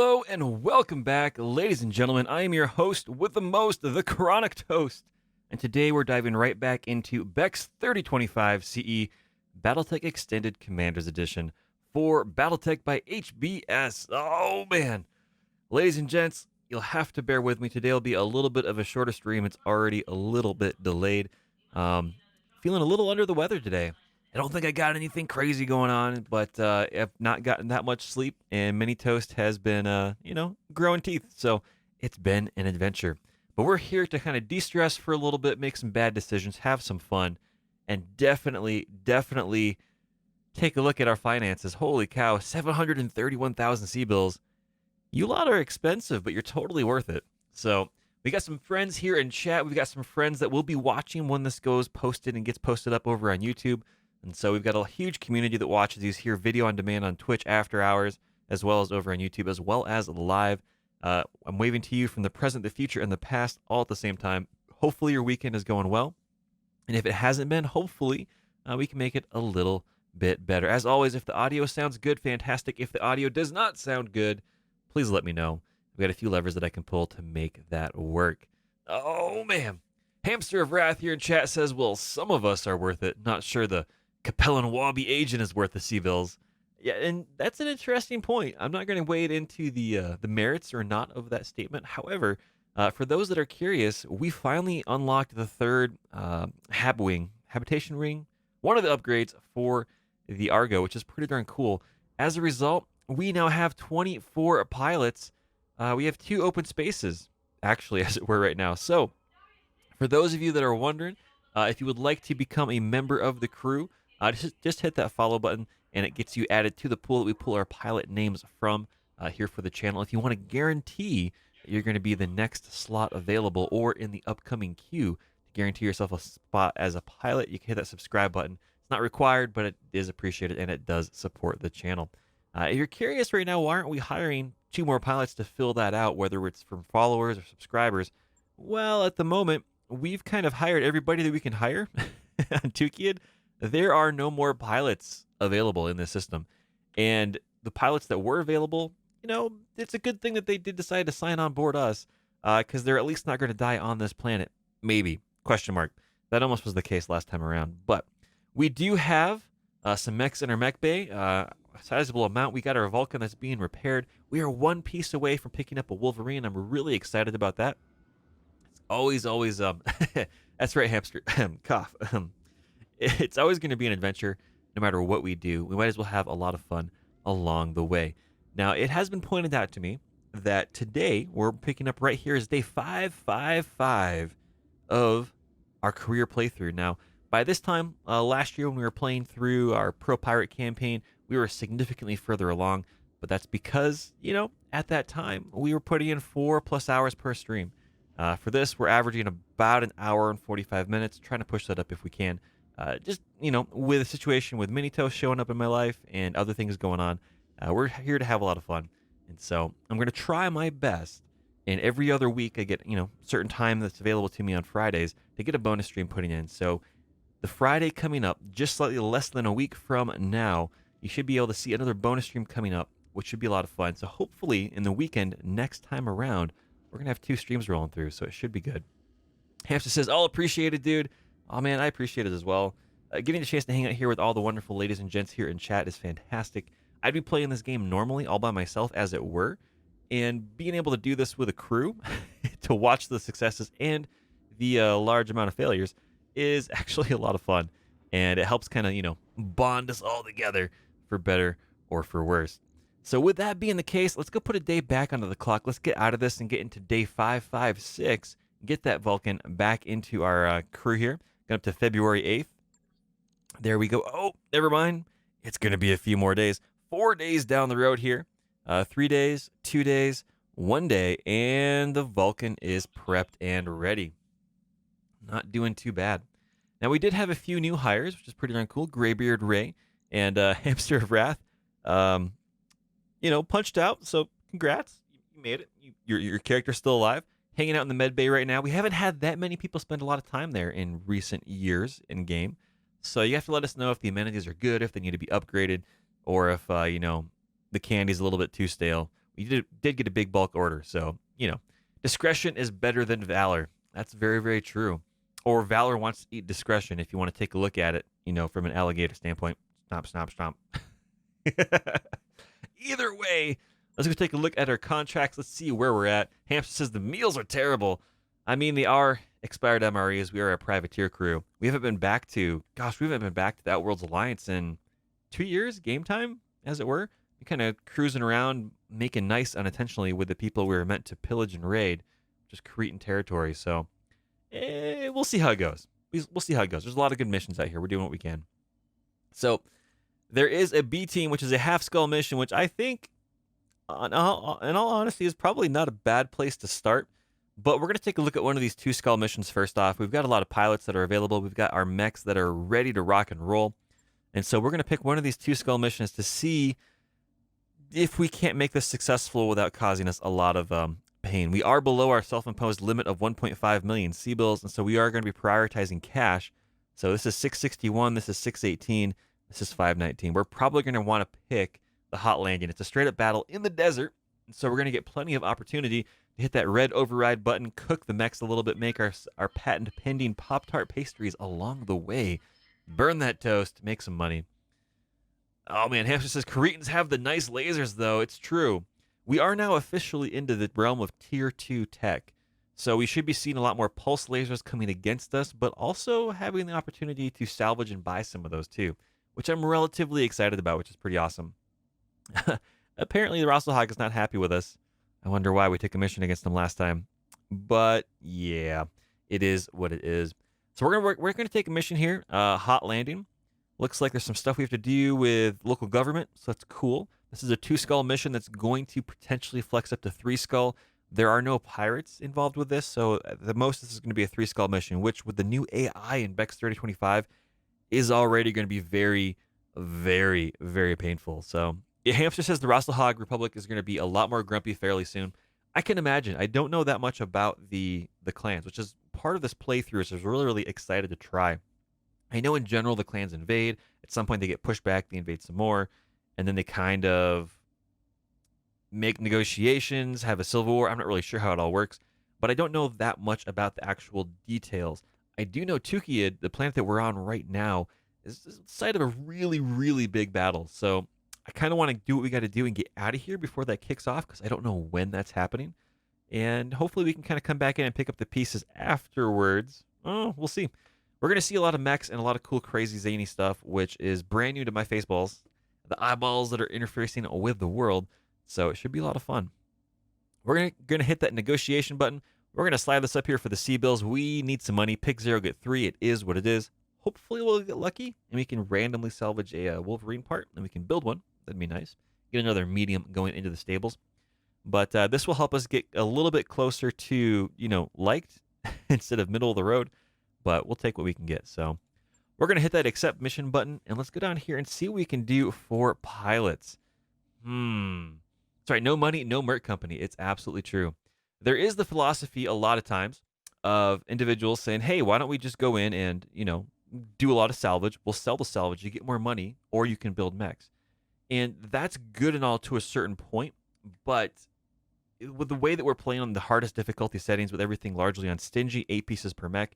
Hello and welcome back, ladies and gentlemen. I am your host with the most, TheChronicToast. And today we're diving right back into BEX3025 CE BattleTech Extended Commanders Edition for BattleTech by HBS. Oh man. Ladies and gents, you'll have to bear with me. Today will be a little bit of a shorter stream. It's already a little bit delayed. Um, Feeling a little under the weather today. I don't think I got anything crazy going on, but I've not gotten that much sleep, and Mini Toast has been, growing teeth. So it's been an adventure. But we're here to kind of de-stress for a little bit, make some bad decisions, have some fun, and definitely take a look at our finances. Holy cow, 731,000 C-bills. You lot are expensive, but you're totally worth it. So we got some friends here in chat. We've got some friends that will be watching when this goes posted and gets posted up over on YouTube. And so we've got a huge community that watches these here video on demand on Twitch after hours, as well as over on YouTube, as well as live. I'm waving to you from the present, the future, and the past all at the same time. Hopefully your weekend is going well. And if it hasn't been, hopefully we can make it a little bit better. As always, if the audio sounds good, fantastic. If the audio does not sound good, please let me know. I've got a few levers that I can pull to make that work. Oh, man. Hamster of Wrath here in chat says, well, some of us are worth it. Not sure the Capellan Wabi agent is worth the C-bills. Yeah, and that's an interesting point. I'm not going to wade into the merits or not of that statement. However, for those that are curious, we finally unlocked the third habitation ring, one of the upgrades for the Argo, which is pretty darn cool. As a result, we now have 24 pilots. We have 2 open spaces, actually, as it were, right now. So, for those of you that are wondering, if you would like to become a member of the crew, just hit that follow button, and it gets you added to the pool that we pull our pilot names from here for the channel. If you want to guarantee that you're going to be the next slot available or in the upcoming queue to guarantee yourself a spot as a pilot, you can hit that subscribe button. It's not required, but it is appreciated, and it does support the channel. If you're curious right now, why aren't we hiring 2 more pilots to fill that out, whether it's from followers or subscribers? Well, at the moment, we've kind of hired everybody that we can hire on Tukid. There are no more pilots available in this system. And the pilots that were available, it's a good thing that they did decide to sign on board us because they're at least not going to die on this planet. Maybe. Question mark. That almost was the case last time around. But we do have some mechs in our mech bay. A sizable amount. We got our Vulcan that's being repaired. We are 1 piece away from picking up a Wolverine. I'm really excited about that. It's always, that's right, hamster, cough. It's always going to be an adventure no matter what we do. We might as well have a lot of fun along the way. Now, it has been pointed out to me that today we're picking up right here is day 555 of our career playthrough. Now, by this time last year when we were playing through our Pro Pirate campaign, we were significantly further along, but that's because, at that time, we were putting in 4+ hours per stream. For this, we're averaging about an hour and 45 minutes, trying to push that up if we can. With a situation with Mini Toast showing up in my life and other things going on, we're here to have a lot of fun. And so I'm going to try my best. And every other week, I get, certain time that's available to me on Fridays to get a bonus stream putting in. So the Friday coming up, just slightly less than a week from now, you should be able to see another bonus stream coming up, which should be a lot of fun. So hopefully in the weekend next time around, we're going to have 2 streams rolling through, so it should be good. Hamster says, all appreciated, dude. Oh, man, I appreciate it as well. Getting the chance to hang out here with all the wonderful ladies and gents here in chat is fantastic. I'd be playing this game normally all by myself, as it were, and being able to do this with a crew to watch the successes and the large amount of failures is actually a lot of fun, and it helps kind of, bond us all together for better or for worse. So with that being the case, let's go put a day back onto the clock. Let's get out of this and get into day 556, get that Vulcan back into our crew here. Going up to February 8th. There we go. Oh, never mind. It's going to be a few more days. 4 days down the road here. 3 days, 2 days, 1 day, and the Vulcan is prepped and ready. Not doing too bad. Now, we did have a few new hires, which is pretty darn cool. Graybeard Ray and Hamster of Wrath, punched out. So congrats. You made it. Your character's still alive. Hanging out in the med bay right now. We haven't had that many people spend a lot of time there in recent years in game. So you have to let us know if the amenities are good, if they need to be upgraded, or if, the candy's a little bit too stale. We did get a big bulk order, so discretion is better than valor. That's very, very true. Or valor wants to eat discretion. If you want to take a look at it, from an alligator standpoint. Stomp, stomp, stomp. Either way, let's go take a look at our contracts. Let's see where we're at. Hamster says the meals are terrible. I mean, they are expired MREs. We are a privateer crew. We haven't been back to the Outworlds Alliance in 2 years, game time, as it were. We kind of cruising around, making nice unintentionally with the people we were meant to pillage and raid, just Cretan territory. So, we'll see how it goes. We'll see how it goes. There's a lot of good missions out here. We're doing what we can. So, there is a B team, which is a half skull mission, which I think, in all honesty, is probably not a bad place to start. But we're going to take a look at one of these 2 skull missions first off. We've got a lot of pilots that are available. We've got our mechs that are ready to rock and roll. And so we're going to pick one of these 2 skull missions to see if we can't make this successful without causing us a lot of pain. We are below our self-imposed limit of 1.5 million C-bills, and so we are going to be prioritizing cash. So this is 661, this is 618, this is 519. We're probably going to want to pick the hot landing. It's a straight-up battle in the desert, and so we're going to get plenty of opportunity to hit that red override button, cook the mechs a little bit, make our patent-pending Pop-Tart pastries along the way. Burn that toast, make some money. Oh man, Hamster says, Cretans have the nice lasers though. It's true. We are now officially into the realm of tier 2 tech. So we should be seeing a lot more pulse lasers coming against us, but also having the opportunity to salvage and buy some of those too, which I'm relatively excited about, which is pretty awesome. Apparently the Rasselhog is not happy with us. I wonder why we took a mission against them last time. But yeah, it is what it is. So we're gonna take a mission here, hot landing. Looks like there's some stuff we have to do with local government, so that's cool. This is a 2 skull mission that's going to potentially flex up to 3 skull. There are no pirates involved with this, so the most this is going to be a 3 skull mission, which with the new AI in BEX3025 is already going to be very, very, very painful. So Hamster says the Rasselhog Republic is going to be a lot more grumpy fairly soon. I can imagine. I don't know that much about the clans, which is part of this playthrough, so I was really, really excited to try. I know in general the clans invade. At some point they get pushed back, they invade some more, and then they kind of make negotiations, have a civil war. I'm not really sure how it all works, but I don't know that much about the actual details. I do know Tukiad, the planet that we're on right now, is the site of a really, really big battle. So I kind of want to do what we got to do and get out of here before that kicks off, because I don't know when that's happening. And hopefully we can kind of come back in and pick up the pieces afterwards. Oh, we'll see. We're going to see a lot of mechs and a lot of cool, crazy, zany stuff, which is brand new to my faceballs. The eyeballs that are interfacing with the world. So it should be a lot of fun. We're going to hit that negotiation button. We're going to slide this up here for the C-bills. We need some money. Pick 0, get 3. It is what it is. Hopefully we'll get lucky and we can randomly salvage a Wolverine part and we can build one. That'd be nice. Get another medium going into the stables. But this will help us get a little bit closer to, liked instead of middle of the road. But we'll take what we can get. So we're going to hit that accept mission button, and let's go down here and see what we can do for pilots. That's right, no money, no merc company. It's absolutely true. There is the philosophy a lot of times of individuals saying, hey, why don't we just go in and, do a lot of salvage. We'll sell the salvage. You get more money, or you can build mechs. And that's good and all to a certain point, but with the way that we're playing on the hardest difficulty settings with everything largely on stingy 8 pieces per mech,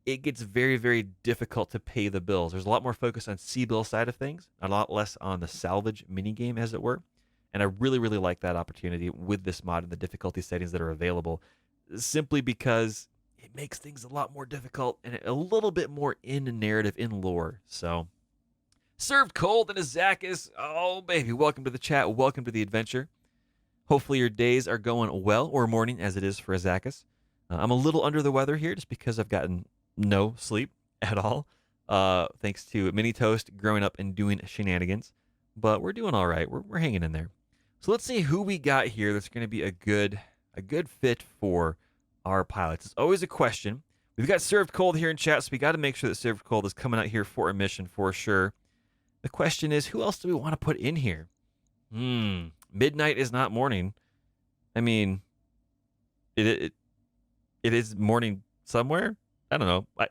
it gets very, very difficult to pay the bills. There's a lot more focus on C-bill side of things, a lot less on the salvage minigame, as it were. And I really, really like that opportunity with this mod and the difficulty settings that are available, simply because it makes things a lot more difficult and a little bit more in narrative, in lore. So, served cold and a Zakis. Oh, baby, welcome to the chat. Welcome to the adventure. Hopefully your days are going well, or morning, as it is for a Zakis. I'm a little under the weather here just because I've gotten no sleep at all, thanks to mini toast growing up and doing shenanigans, but we're doing all right. We're hanging in there. So let's see who we got here that's going to be a good fit for our pilots. It's always a question. We've got served cold here in chat, so we got to make sure that served cold is coming out here for a mission for sure. The question is, who else do we want to put in here? Midnight is not morning. I mean, it is morning somewhere. I don't know. I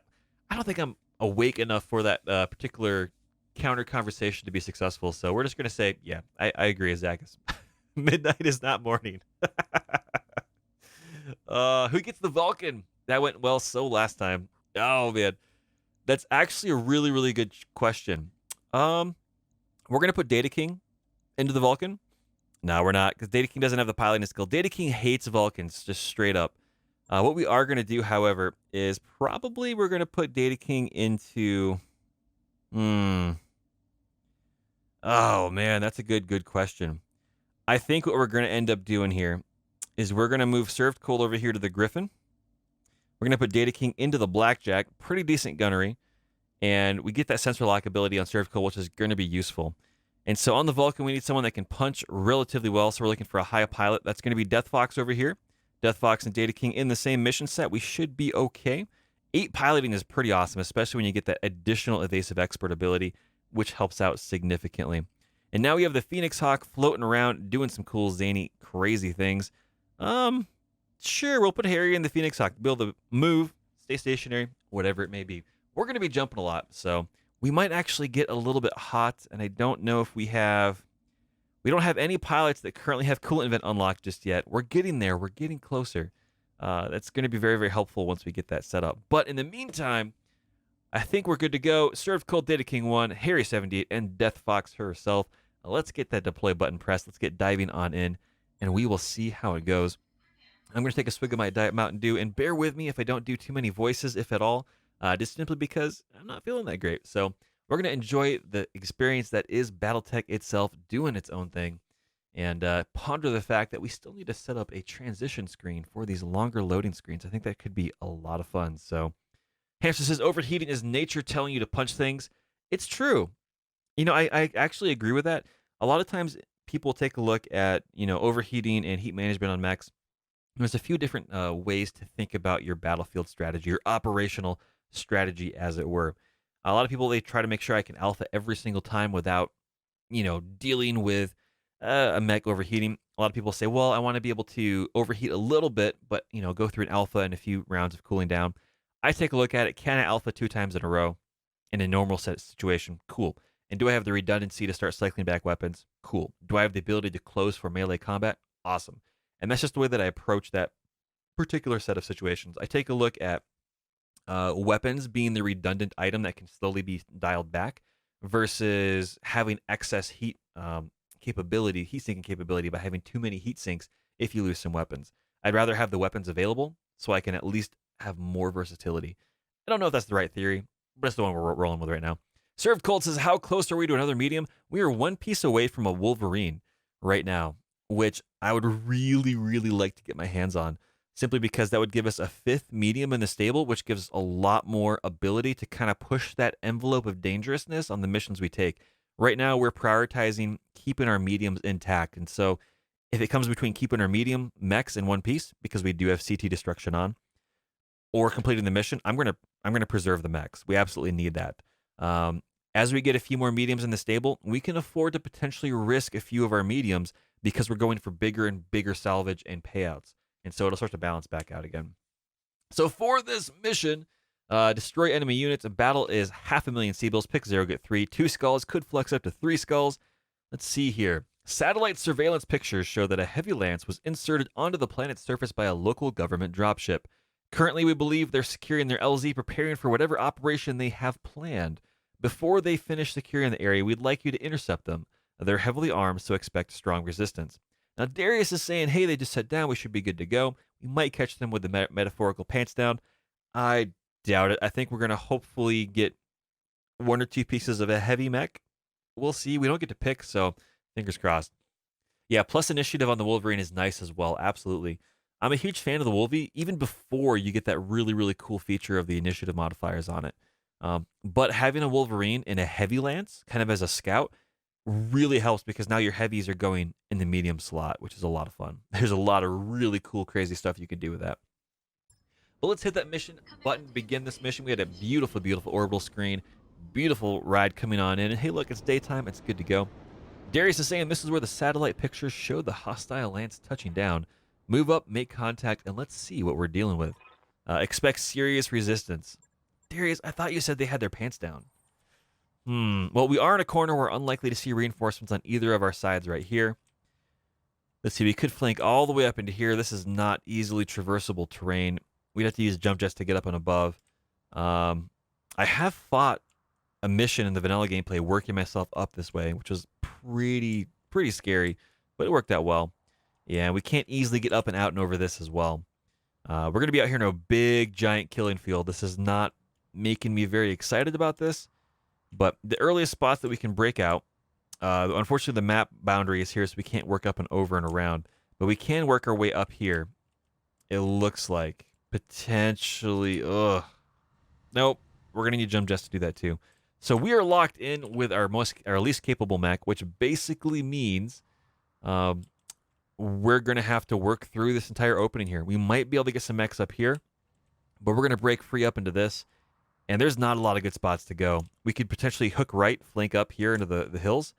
don't think I'm awake enough for that particular counter conversation to be successful. So we're just going to say, yeah, I agree, Zakis. Midnight is not morning. Who gets the Vulcan? That went well so last time. Oh man, that's actually a really really good question. We're gonna put Data King into the Vulcan. No, we're not, because Data King doesn't have the piloting skill. Data King hates Vulcans, just straight up. What we are gonna do, however, is probably we're gonna put Data King into. Hmm. Oh man, that's a good question. I think what we're gonna end up doing here is we're gonna move Served Cold over here to the Griffin. We're gonna put Data King into the Blackjack. Pretty decent gunnery. And we get that sensor lock ability on Served Cold, which is going to be useful. And so on the Vulcan, we need someone that can punch relatively well. So we're looking for a high pilot. That's going to be Death Fox over here. Death Fox and Data King in the same mission set. We should be okay. 8 piloting is pretty awesome, especially when you get that additional evasive expert ability, which helps out significantly. And now we have the Phoenix Hawk floating around, doing some cool, zany, crazy things. Sure, we'll put Harry in the Phoenix Hawk, be able to move, stay stationary, whatever it may be. We're going to be jumping a lot, so we might actually get a little bit hot, and I don't know if we don't have any pilots that currently have coolant vent unlocked just yet. We're getting there. We're getting closer. That's going to be very, very helpful once we get that set up. But in the meantime, I think we're good to go. Served Cold Data King 1, Harry 78, and Death Fox herself. Let's get that deploy button pressed. Let's get diving on in, and we will see how it goes. I'm going to take a swig of my Diet Mountain Dew, and bear with me if I don't do too many voices, if at all, just simply because I'm not feeling that great. So we're going to enjoy the experience that is BattleTech itself doing its own thing, and ponder the fact that we still need to set up a transition screen for these longer loading screens. I think that could be a lot of fun. So Hamster says, overheating is nature telling you to punch things. It's true. I actually agree with that. A lot of times people take a look at, overheating and heat management on mechs. There's a few different ways to think about your battlefield strategy, your operational strategy, as it were. A lot of people, they try to make sure I can alpha every single time without, dealing with a mech overheating. A lot of people say, well, I want to be able to overheat a little bit, but, go through an alpha and a few rounds of cooling down. I take a look at it. Can I alpha 2 times in a row in a normal set situation? Cool. And do I have the redundancy to start cycling back weapons? Cool. Do I have the ability to close for melee combat? Awesome. And that's just the way that I approach that particular set of situations. I take a look at weapons being the redundant item that can slowly be dialed back versus having excess heat capability, heat sinking capability by having too many heat sinks if you lose some weapons. I'd rather have the weapons available so I can at least have more versatility. I don't know if that's the right theory, but it's the one we're rolling with right now. Served Cold says, how close are we to another medium? We are one piece away from a Wolverine right now, which I would really, really like to get my hands on, simply because that would give us a 5th medium in the stable, which gives a lot more ability to kind of push that envelope of dangerousness on the missions we take. Right now, we're prioritizing keeping our mediums intact, and so if it comes between keeping our medium mechs in one piece, because we do have CT destruction on, or completing the mission, I'm gonna preserve the mechs. We absolutely need that. As we get a few more mediums in the stable, we can afford to potentially risk a few of our mediums because we're going for bigger and bigger salvage and payouts. And so it'll start to balance back out again. So for this mission, destroy enemy units. A battle is 500,000 C-bills. Pick 0, get 3. 2 skulls. Could flex up to 3 skulls. Let's see here. Satellite surveillance pictures show that a heavy lance was inserted onto the planet's surface by a local government dropship. Currently, we believe they're securing their LZ, preparing for whatever operation they have planned. Before they finish securing the area, we'd like you to intercept them. They're heavily armed, so expect strong resistance. Now, Darius is saying, hey, they just sat down. We should be good to go. We might catch them with the metaphorical pants down. I doubt it. I think we're going to hopefully get 1 or 2 pieces of a heavy mech. We'll see. We don't get to pick, so fingers crossed. Yeah, plus initiative on the Wolverine is nice as well. Absolutely. I'm a huge fan of the Wolvie, even before you get that really, really cool feature of the initiative modifiers on it. But having a Wolverine in a heavy lance, kind of as a scout, really helps because now your heavies are going in the medium slot, which is a lot of fun. There's a lot of really cool, crazy stuff you can do with that. But let's hit that mission button to begin this mission. We had a beautiful, beautiful orbital screen, beautiful ride coming on in. And hey, look, it's daytime. It's good to go. Darius is saying this is where the satellite pictures show the hostile lance touching down. Move up, make contact, and let's see what we're dealing with. Expect serious resistance. Darius, I thought you said they had their pants down. Well, we are in a corner. We're unlikely to see reinforcements on either of our sides right here. Let's see, we could flank all the way up into here. This is not easily traversable terrain. We'd have to use jump jets to get up and above. I have fought a mission in the vanilla gameplay working myself up this way, which was pretty scary, but it worked out well. Yeah, we can't easily get up and out and over this as well. We're going to be out here in a big, giant killing field. This is not making me very excited about this, but the earliest spots that we can break out, unfortunately, the map boundary is here, so we can't work up and over and around, but we can work our way up here. It looks like potentially, nope, we're going to need jump jets to do that too. So we are locked in with our least capable mech, which basically means we're going to have to work through this entire opening here. We might be able to get some mechs up here, but we're going to break free up into this, and there's not a lot of good spots to go. We could potentially hook right, flank up here into the hills,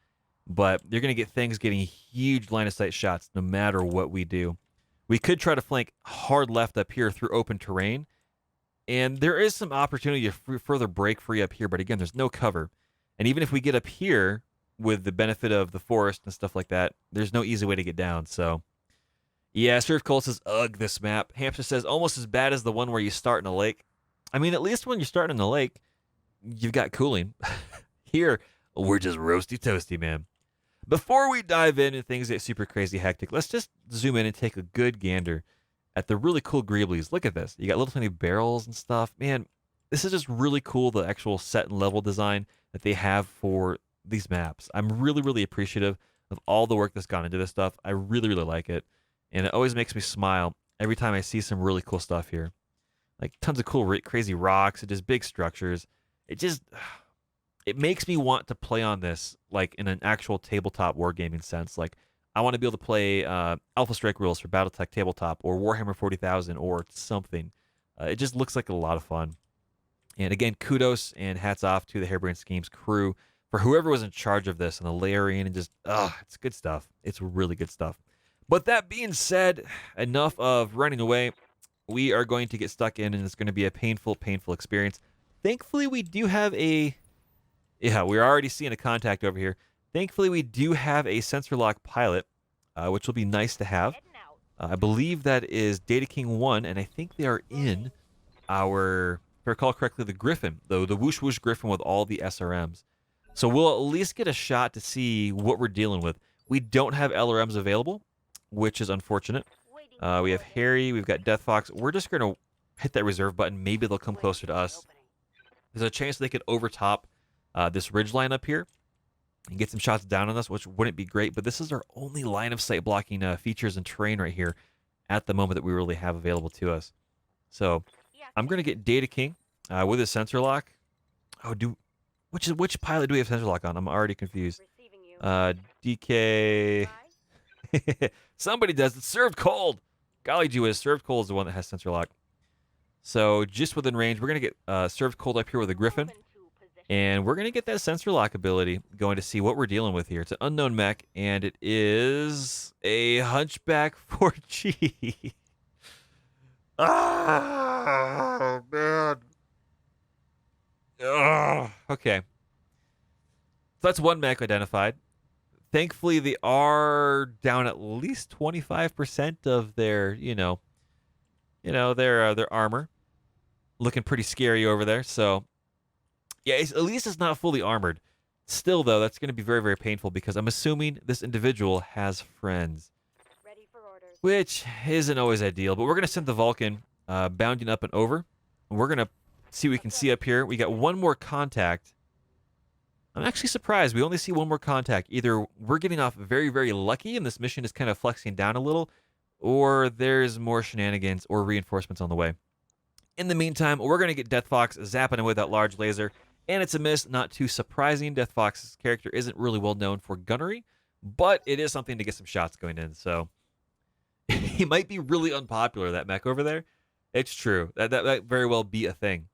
but you're going to get things getting huge line of sight shots no matter what we do. We could try to flank hard left up here through open terrain, and there is some opportunity to further break free up here, but again, there's no cover. And even if we get up here with the benefit of the forest and stuff like that, there's no easy way to get down. So, yeah, Surf Cole says, ugh, this map. Hamster says, almost as bad as the one where you start in a lake. I mean, at least when you're starting in the lake, you've got cooling. Here, we're just roasty toasty, man. Before we dive in and things get super crazy hectic, let's just zoom in and take a good gander at the really cool greeblies. Look at this. You got little tiny barrels and stuff. Man, this is just really cool, the actual set and level design that they have for these maps. I'm really appreciative of all the work that's gone into this stuff. I really like it. And it always makes me smile every time I see some really cool stuff here. Like tons of cool, crazy rocks and just big structures. It makes me want to play on this like in an actual tabletop wargaming sense. Like I want to be able to play Alpha Strike rules for BattleTech tabletop or Warhammer 40,000 or something. It just looks like a lot of fun. And again, kudos and hats off to the Harebrained Schemes crew for whoever was in charge of this and the layering and just, it's good stuff. It's really good stuff. But that being said, enough of running away. We are going to get stuck in, and it's going to be a painful experience. Thankfully, we do have we're already seeing a contact over here. Thankfully, we do have a sensor lock pilot, which will be nice to have. I believe that is Data King 1, and I think they are in our, if I recall correctly, the Griffin, the whoosh whoosh Griffin with all the SRMs. So we'll at least get a shot to see what we're dealing with. We don't have LRMs available, which is unfortunate. We have Harry, we've got Death Fox. We're just going to hit that reserve button. Maybe they'll come closer to us. There's a chance they could overtop this ridge line up here and get some shots down on us, which wouldn't be great. But this is our only line of sight blocking features and terrain right here at the moment that we really have available to us. So I'm going to get Data King with his sensor lock. Which pilot do we have sensor lock on? I'm already confused. DK. Somebody does it. Served cold. Golly gee whiz. Served cold is the one that has sensor lock. So just within range, we're going to get served cold up here with a Griffin. And we're going to get that sensor lock ability going to see what we're dealing with here. It's an unknown mech, and it is a Hunchback 4G. Oh, man. Oh, okay. So that's one mech identified. Thankfully, they are down at least 25% of their, their armor. Looking pretty scary over there. So, yeah, at least it's not fully armored. Still, though, that's going to be very painful because I'm assuming this individual has friends. Ready for orders. Which isn't always ideal, but we're going to send the Vulcan bounding up and over. And we're going to see what we can see up here. We got one more contact. I'm actually surprised. We only see one more contact. Either we're getting off very lucky and this mission is kind of flexing down a little, or there's more shenanigans or reinforcements on the way. In the meantime, we're going to get Death Fox zapping away that large laser, and it's a miss. Not too surprising. Death Fox's character isn't really well known for gunnery, but it is something to get some shots going in. So he might be really unpopular, that mech over there. It's true. That very well be a thing.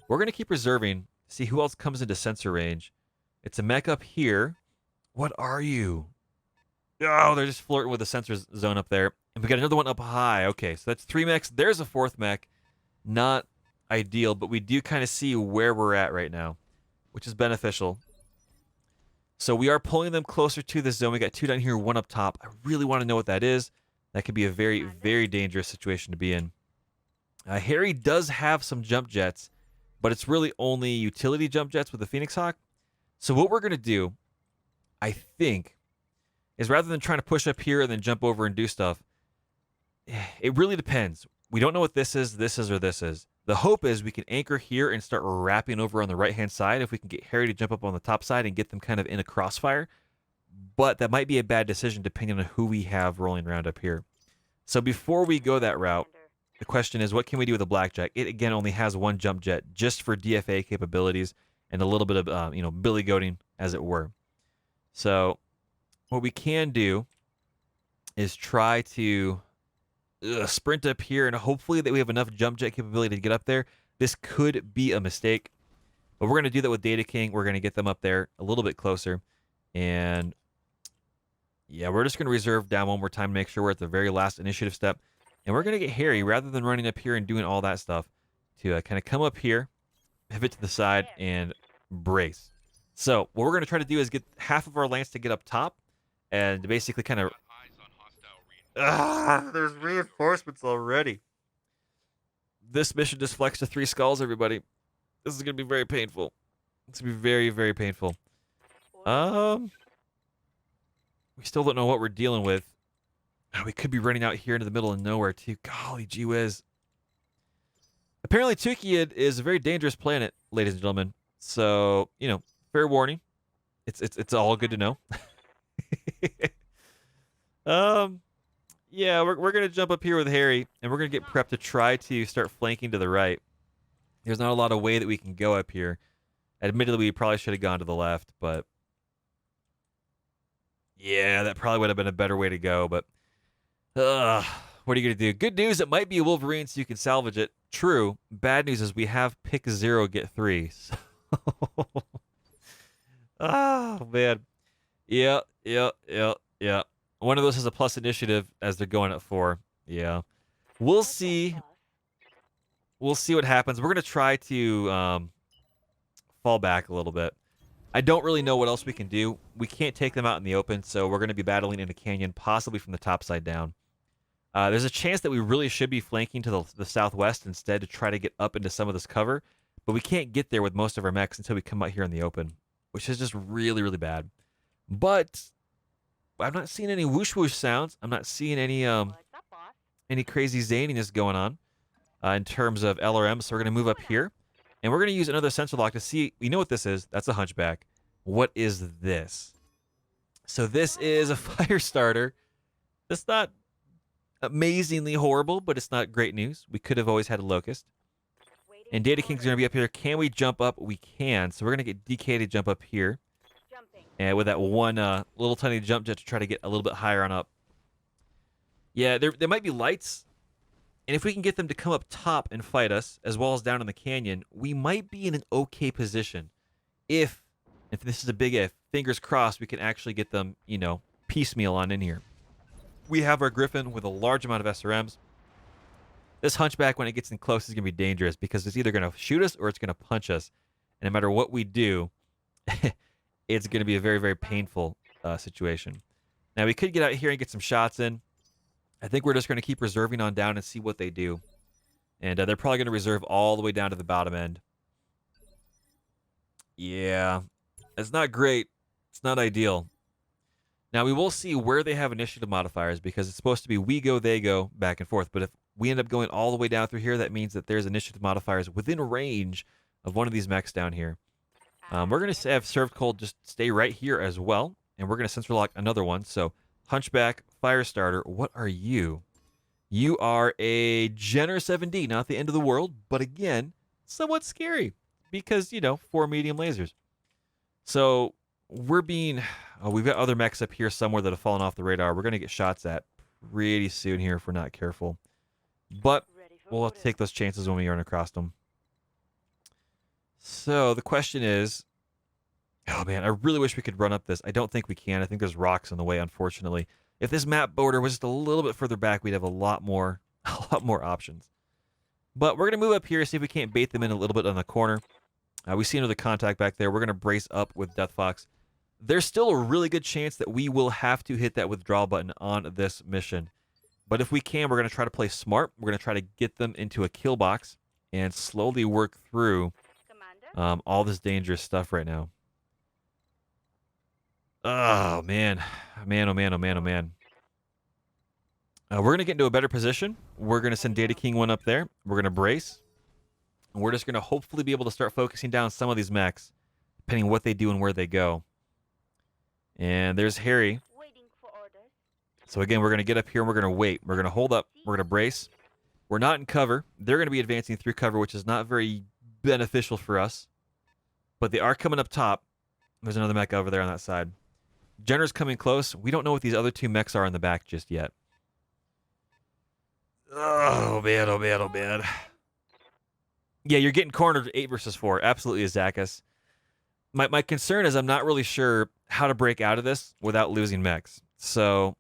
We're going to keep reserving, see who else comes into sensor range. It's a mech up here. What are you? Oh, they're just flirting with the sensor zone up there. And we got another one up high. Okay, so that's 3 mechs. There's a 4th mech. Not ideal, but we do kind of see where we're at right now, which is beneficial. So we are pulling them closer to the zone. We got 2 down here, 1 up top. I really want to know what that is. That could be a very, very dangerous situation to be in. Harry does have some jump jets, but it's really only utility jump jets with the Phoenix Hawk. So what we're going to do, I think, is rather than trying to push up here and then jump over and do stuff, it really depends. We don't know what this is, or this is. The hope is we can anchor here and start wrapping over on the right-hand side if we can get Harry to jump up on the top side and get them kind of in a crossfire. But that might be a bad decision depending on who we have rolling around up here. So before we go that route, the question is, what can we do with a Blackjack? It, again, only has 1 jump jet just for DFA capabilities and a little bit of, billy goating, as it were. So what we can do is try to sprint up here, and hopefully that we have enough jump jet capability to get up there. This could be a mistake, but we're going to do that with Data King. We're going to get them up there a little bit closer, and yeah, we're just going to reserve down one more time to make sure we're at the very last initiative step, and we're going to get Harry, rather than running up here and doing all that stuff, to kind of come up here, pivot to the side, and brace. So what we're going to try to do is get half of our lance to get up top, and basically kind of... there's reinforcements already. This mission just flexed to 3 skulls, everybody. This is going to be very painful. It's going to be very, very painful. We still don't know what we're dealing with. We could be running out here into the middle of nowhere, too. Golly gee whiz. Apparently, Tukiyid is a very dangerous planet, ladies and gentlemen. So, fair warning. It's all good to know. Yeah, we're going to jump up here with Harry, and we're going to get prepped to try to start flanking to the right. There's not a lot of way that we can go up here. Admittedly, we probably should have gone to the left, but... yeah, that probably would have been a better way to go, but... what are you going to do? Good news, it might be a Wolverine, so you can salvage it. True. Bad news is we have pick 0, get 3. So... oh, man. Yeah. One of those has a plus initiative as they're going at 4. Yeah. We'll see. We'll see what happens. We're going to try to fall back a little bit. I don't really know what else we can do. We can't take them out in the open, so we're going to be battling in a canyon, possibly from the top side down. There's a chance that we really should be flanking to the southwest instead to try to get up into some of this cover, but we can't get there with most of our mechs until we come out here in the open, which is just really, really bad. But... I'm not seeing any whoosh whoosh sounds. I'm not seeing any crazy zaniness going on in terms of LRM. So we're going to move up here, and we're going to use another sensor lock to see. We know what this is. That's a Hunchback. What is this? So this is a fire starter. That's not amazingly horrible, but it's not great news. We could have always had a Locust. And Data King's going to be up here. Can we jump up? We can. So we're going to get DK to jump up here. And with that one little tiny jump jet to try to get a little bit higher on up. Yeah, there might be lights. And if we can get them to come up top and fight us, as well as down in the canyon, we might be in an okay position. If this is a big if, fingers crossed, we can actually get them, piecemeal on in here. We have our Griffin with a large amount of SRMs. This Hunchback, when it gets in close, is going to be dangerous because it's either going to shoot us or it's going to punch us. And no matter what we do... it's going to be a very, very painful situation. Now, we could get out here and get some shots in. I think we're just going to keep reserving on down and see what they do. And they're probably going to reserve all the way down to the bottom end. Yeah, it's not great. It's not ideal. Now, we will see where they have initiative modifiers because it's supposed to be we go, they go, back and forth. But if we end up going all the way down through here, that means that there's initiative modifiers within range of one of these mechs down here. We're going to have Served Cold just stay right here as well, and we're going to sensor lock another one. So, Hunchback, Firestarter, what are you? You are a Jenner 7D, not the end of the world, but again, somewhat scary because, 4 medium lasers. So, we've got other mechs up here somewhere that have fallen off the radar. We're going to get shots at pretty soon here if we're not careful. But we'll have to take those chances when we run across them. So the question is, oh man, I really wish we could run up this. I don't think we can. I think there's rocks in the way, unfortunately. If this map border was just a little bit further back, we'd have a lot more options. But we're going to move up here, see if we can't bait them in a little bit on the corner. We see another contact back there. We're going to brace up with Death Fox. there's still a really good chance that we will have to hit that withdrawal button on this mission. But if we can, we're going to try to play smart. We're going to try to get them into a kill box and slowly work through all this dangerous stuff right now. Oh, man. Man, oh, man, oh, man, oh, man. We're going to get into a better position. We're going to send Data King 1 up there. We're going to brace. And we're just going to hopefully be able to start focusing down some of these mechs, depending on what they do and where they go. And there's Harry. So again, we're going to get up here and we're going to wait. We're going to hold up. We're going to brace. We're not in cover. They're going to be advancing through cover, which is not very beneficial for us. But they are coming up top. There's another mech over there on that side. Jenner's coming close. We don't know what these other two mechs are in the back just yet. Oh, man, oh, man, oh, man. Yeah, you're getting cornered 8 versus 4. Absolutely, Zakas. My concern is I'm not really sure how to break out of this without losing mechs. So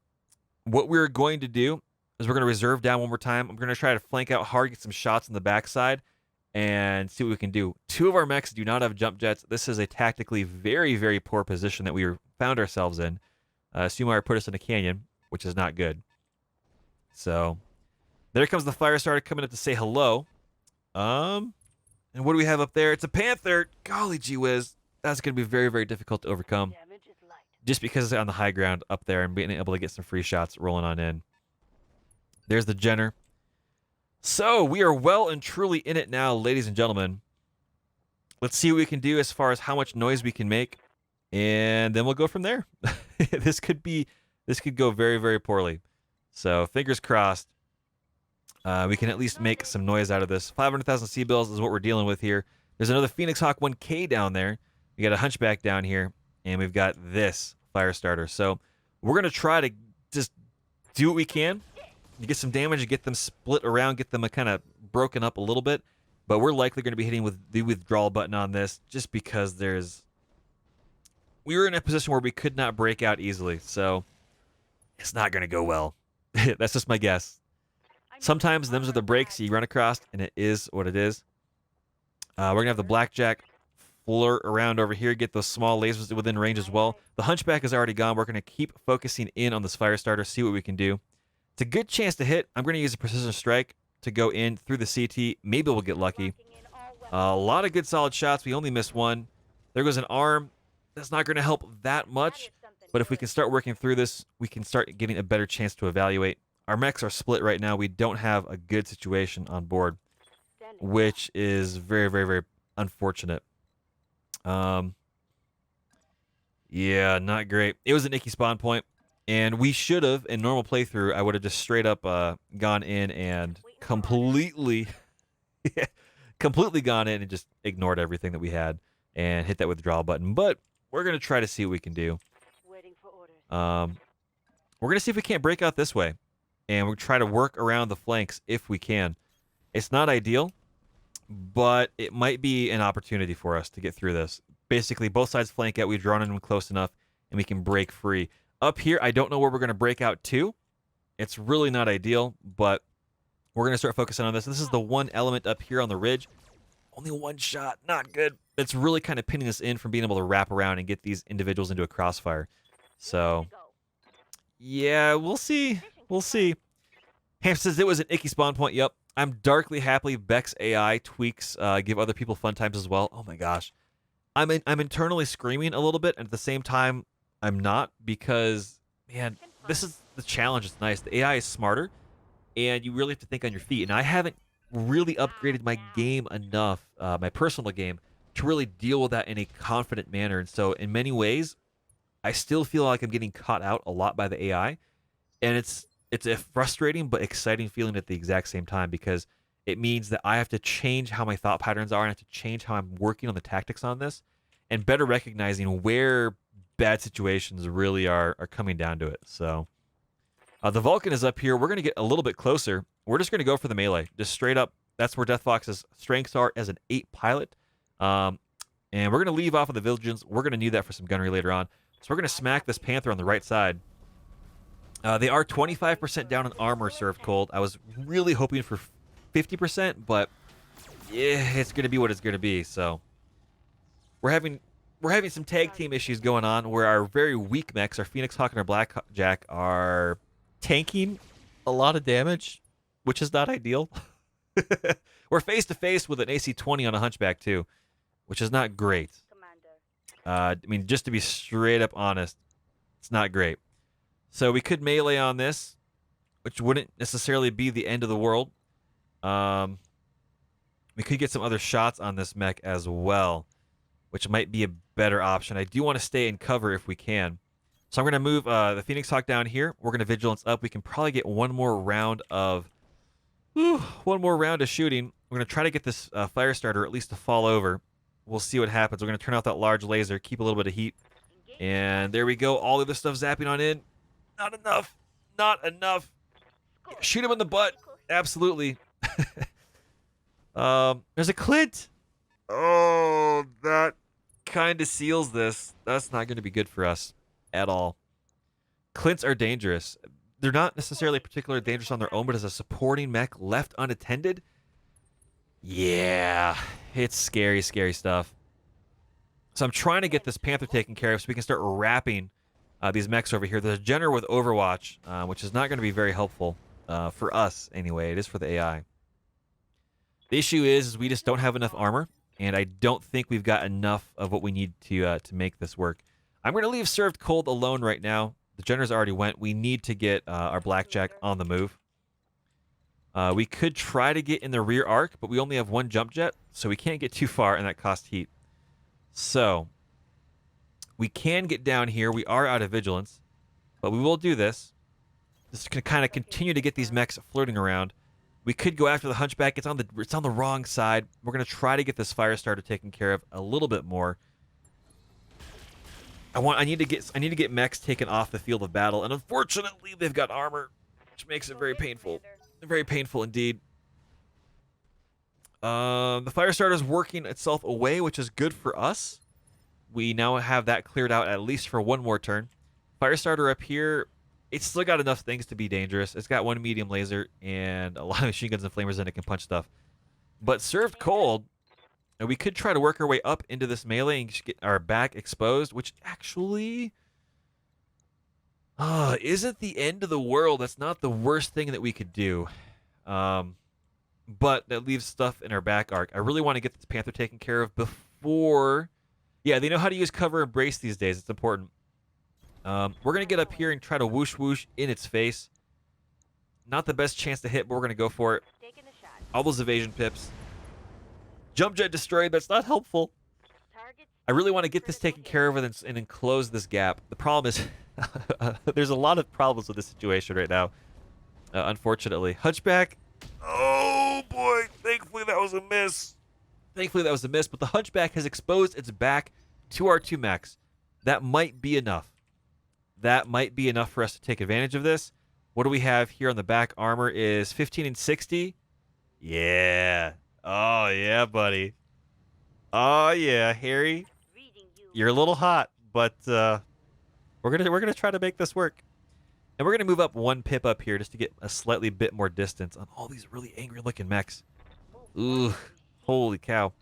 what we're going to do is we're going to reserve down one more time. I'm going to try to flank out hard, get some shots on the backside, and see what we can do. 2 of our mechs do not have jump jets. This is a tactically very, very poor position that we found ourselves in. Sumar put us in a canyon, which is not good. So there comes the fire starter coming up to say hello. And what do we have up there? It's a panther. Golly gee whiz. That's going to be very, very difficult to overcome. Just because it's on the high ground up there and being able to get some free shots rolling on in. There's the Jenner. So we are well and truly in it now, ladies and gentlemen. Let's see what we can do as far as how much noise we can make. And then we'll go from there. This could go very, very poorly. So fingers crossed. We can at least make some noise out of this. 500,000 C-bills is what we're dealing with here. There's another Phoenix Hawk 1K down there. We got a Hunchback down here. And we've got this fire starter. So we're going to try to just do what we can. You get some damage, you get them split around, get them kind of broken up a little bit. But we're likely going to be hitting with the withdrawal button on this just because we were in a position where we could not break out easily. So it's not going to go well. That's just my guess. Sometimes those are the breaks you run across, and it is what it is. We're going to have the Blackjack flirt around over here, get those small lasers within range as well. The Hunchback is already gone. We're going to keep focusing in on this fire starter, see what we can do. It's a good chance to hit. I'm going to use a precision strike to go in through the CT. Maybe we'll get lucky. A lot of good solid shots. We only missed one. There goes an arm. That's not going to help that much. But if we can start working through this, we can start getting a better chance to evaluate. Our mechs are split right now. We don't have a good situation on board, which is very, very, very unfortunate. Yeah, not great. It was an icky spawn point, and we should have, in normal playthrough, I would have just straight up gone in and completely gone in and just ignored everything that we had and hit that withdrawal button. But we're going to try to see what we can do. We're going to see if we can't break out this way, and we'll try to work around the flanks if we can. It's not ideal, but it might be an opportunity for us to get through this. Basically, both sides flank out. We've drawn in them close enough, and we can break free. Up here, I don't know where we're going to break out to. It's really not ideal, but we're going to start focusing on this. This is the one element up here on the ridge. Only one shot. Not good. It's really kind of pinning us in from being able to wrap around and get these individuals into a crossfire. So, yeah, we'll see. We'll see. Ham says it was an icky spawn point. Yep. I'm darkly happy Bex AI tweaks give other people fun times as well. Oh my gosh. I'm internally screaming a little bit, and at the same time, I'm not, because, man, this is the challenge. It's nice. The AI is smarter, and you really have to think on your feet. And I haven't really upgraded my game enough, my personal game, to really deal with that in a confident manner. And so, in many ways, I still feel like I'm getting caught out a lot by the AI, and it's a frustrating but exciting feeling at the exact same time, because it means that I have to change how my thought patterns are, and I have to change how I'm working on the tactics on this, and better recognizing where bad situations really are coming down to it. So the Vulcan is up here. We're going to get a little bit closer. We're just going to go for the melee, just straight up. That's where Deathfox's strengths are as an 8 pilot. And we're going to leave off of the Vigilance. We're going to need that for some gunnery later on. So we're going to smack this Panther on the right side. They are 25% down in armor, served cold. I was really hoping for 50%, but yeah, it's going to be what it's going to be. So we're we're having some tag team issues going on where our very weak mechs, our Phoenix Hawk and our Blackjack, are tanking a lot of damage, which is not ideal. We're face to face with an AC-20 on a Hunchback too, which is not great. I mean, just to be straight up honest, it's not great. So we could melee on this, which wouldn't necessarily be the end of the world. We could get some other shots on this mech as well, which might be a better option. I do want to stay in cover if we can. So I'm going to move the Phoenix Hawk down here. We're going to Vigilance up. We can probably get one more round of shooting. We're going to try to get this fire starter at least to fall over. We'll see what happens. We're going to turn off that large laser, keep a little bit of heat. And there we go. All of this stuff zapping on in. Not enough. Not enough. Shoot him in the butt. Absolutely. There's a Clint. Oh, that kind of seals this. That's not going to be good for us at all. Clints are dangerous. They're not necessarily particularly dangerous on their own, but as a supporting mech left unattended, yeah, it's scary, scary stuff. So I'm trying to get this Panther taken care of so we can start wrapping these mechs over here. There's a Jenner with Overwatch, which is not going to be very helpful for us anyway. It is for the AI. The issue is we just don't have enough armor, and I don't think we've got enough of what we need to make this work. I'm going to leave Served Cold alone right now. The Jenners already went. We need to get our Blackjack on the move. We could try to get in the rear arc, but we only have one jump jet, so we can't get too far, and that costs heat. So we can get down here. We are out of vigilance, but we will do this. This is going to kind of continue to get these mechs floating around. We could go after the Hunchback. It's on the wrong side. We're going to try to get this fire starter taken care of a little bit more. I need to get mechs taken off the field of battle, and unfortunately, they've got armor, which makes it very painful. Very painful indeed. The fire starter is working itself away, which is good for us. We now have that cleared out at least for one more turn. Fire starter up here, it's still got enough things to be dangerous. It's got one medium laser and a lot of machine guns and flamers, and it can punch stuff. But Served Cold, and we could try to work our way up into this melee and get our back exposed, which actually isn't the end of the world. That's not the worst thing that we could do. But that leaves stuff in our back arc. I really want to get this Panther taken care of before... Yeah, they know how to use cover and brace these days. It's important. We're going to get up here and try to whoosh whoosh in its face. Not the best chance to hit, but we're going to go for it. All those evasion pips. Jump jet destroyed. That's not helpful. I really want to get this taken care of and then close this gap. The problem is there's a lot of problems with this situation right now, unfortunately. Hunchback. Oh, boy. Thankfully, that was a miss. But the Hunchback has exposed its back to our two mechs. That might be enough. That might be enough for us to take advantage of this. What do we have here on the back? Armor is 15 and 60. Yeah. Oh, yeah, buddy. Oh, yeah, Harry. You're a little hot, but we're gonna try to make this work. And we're gonna move up one pip up here just to get a slightly bit more distance on all these really angry looking mechs. Ooh, holy cow.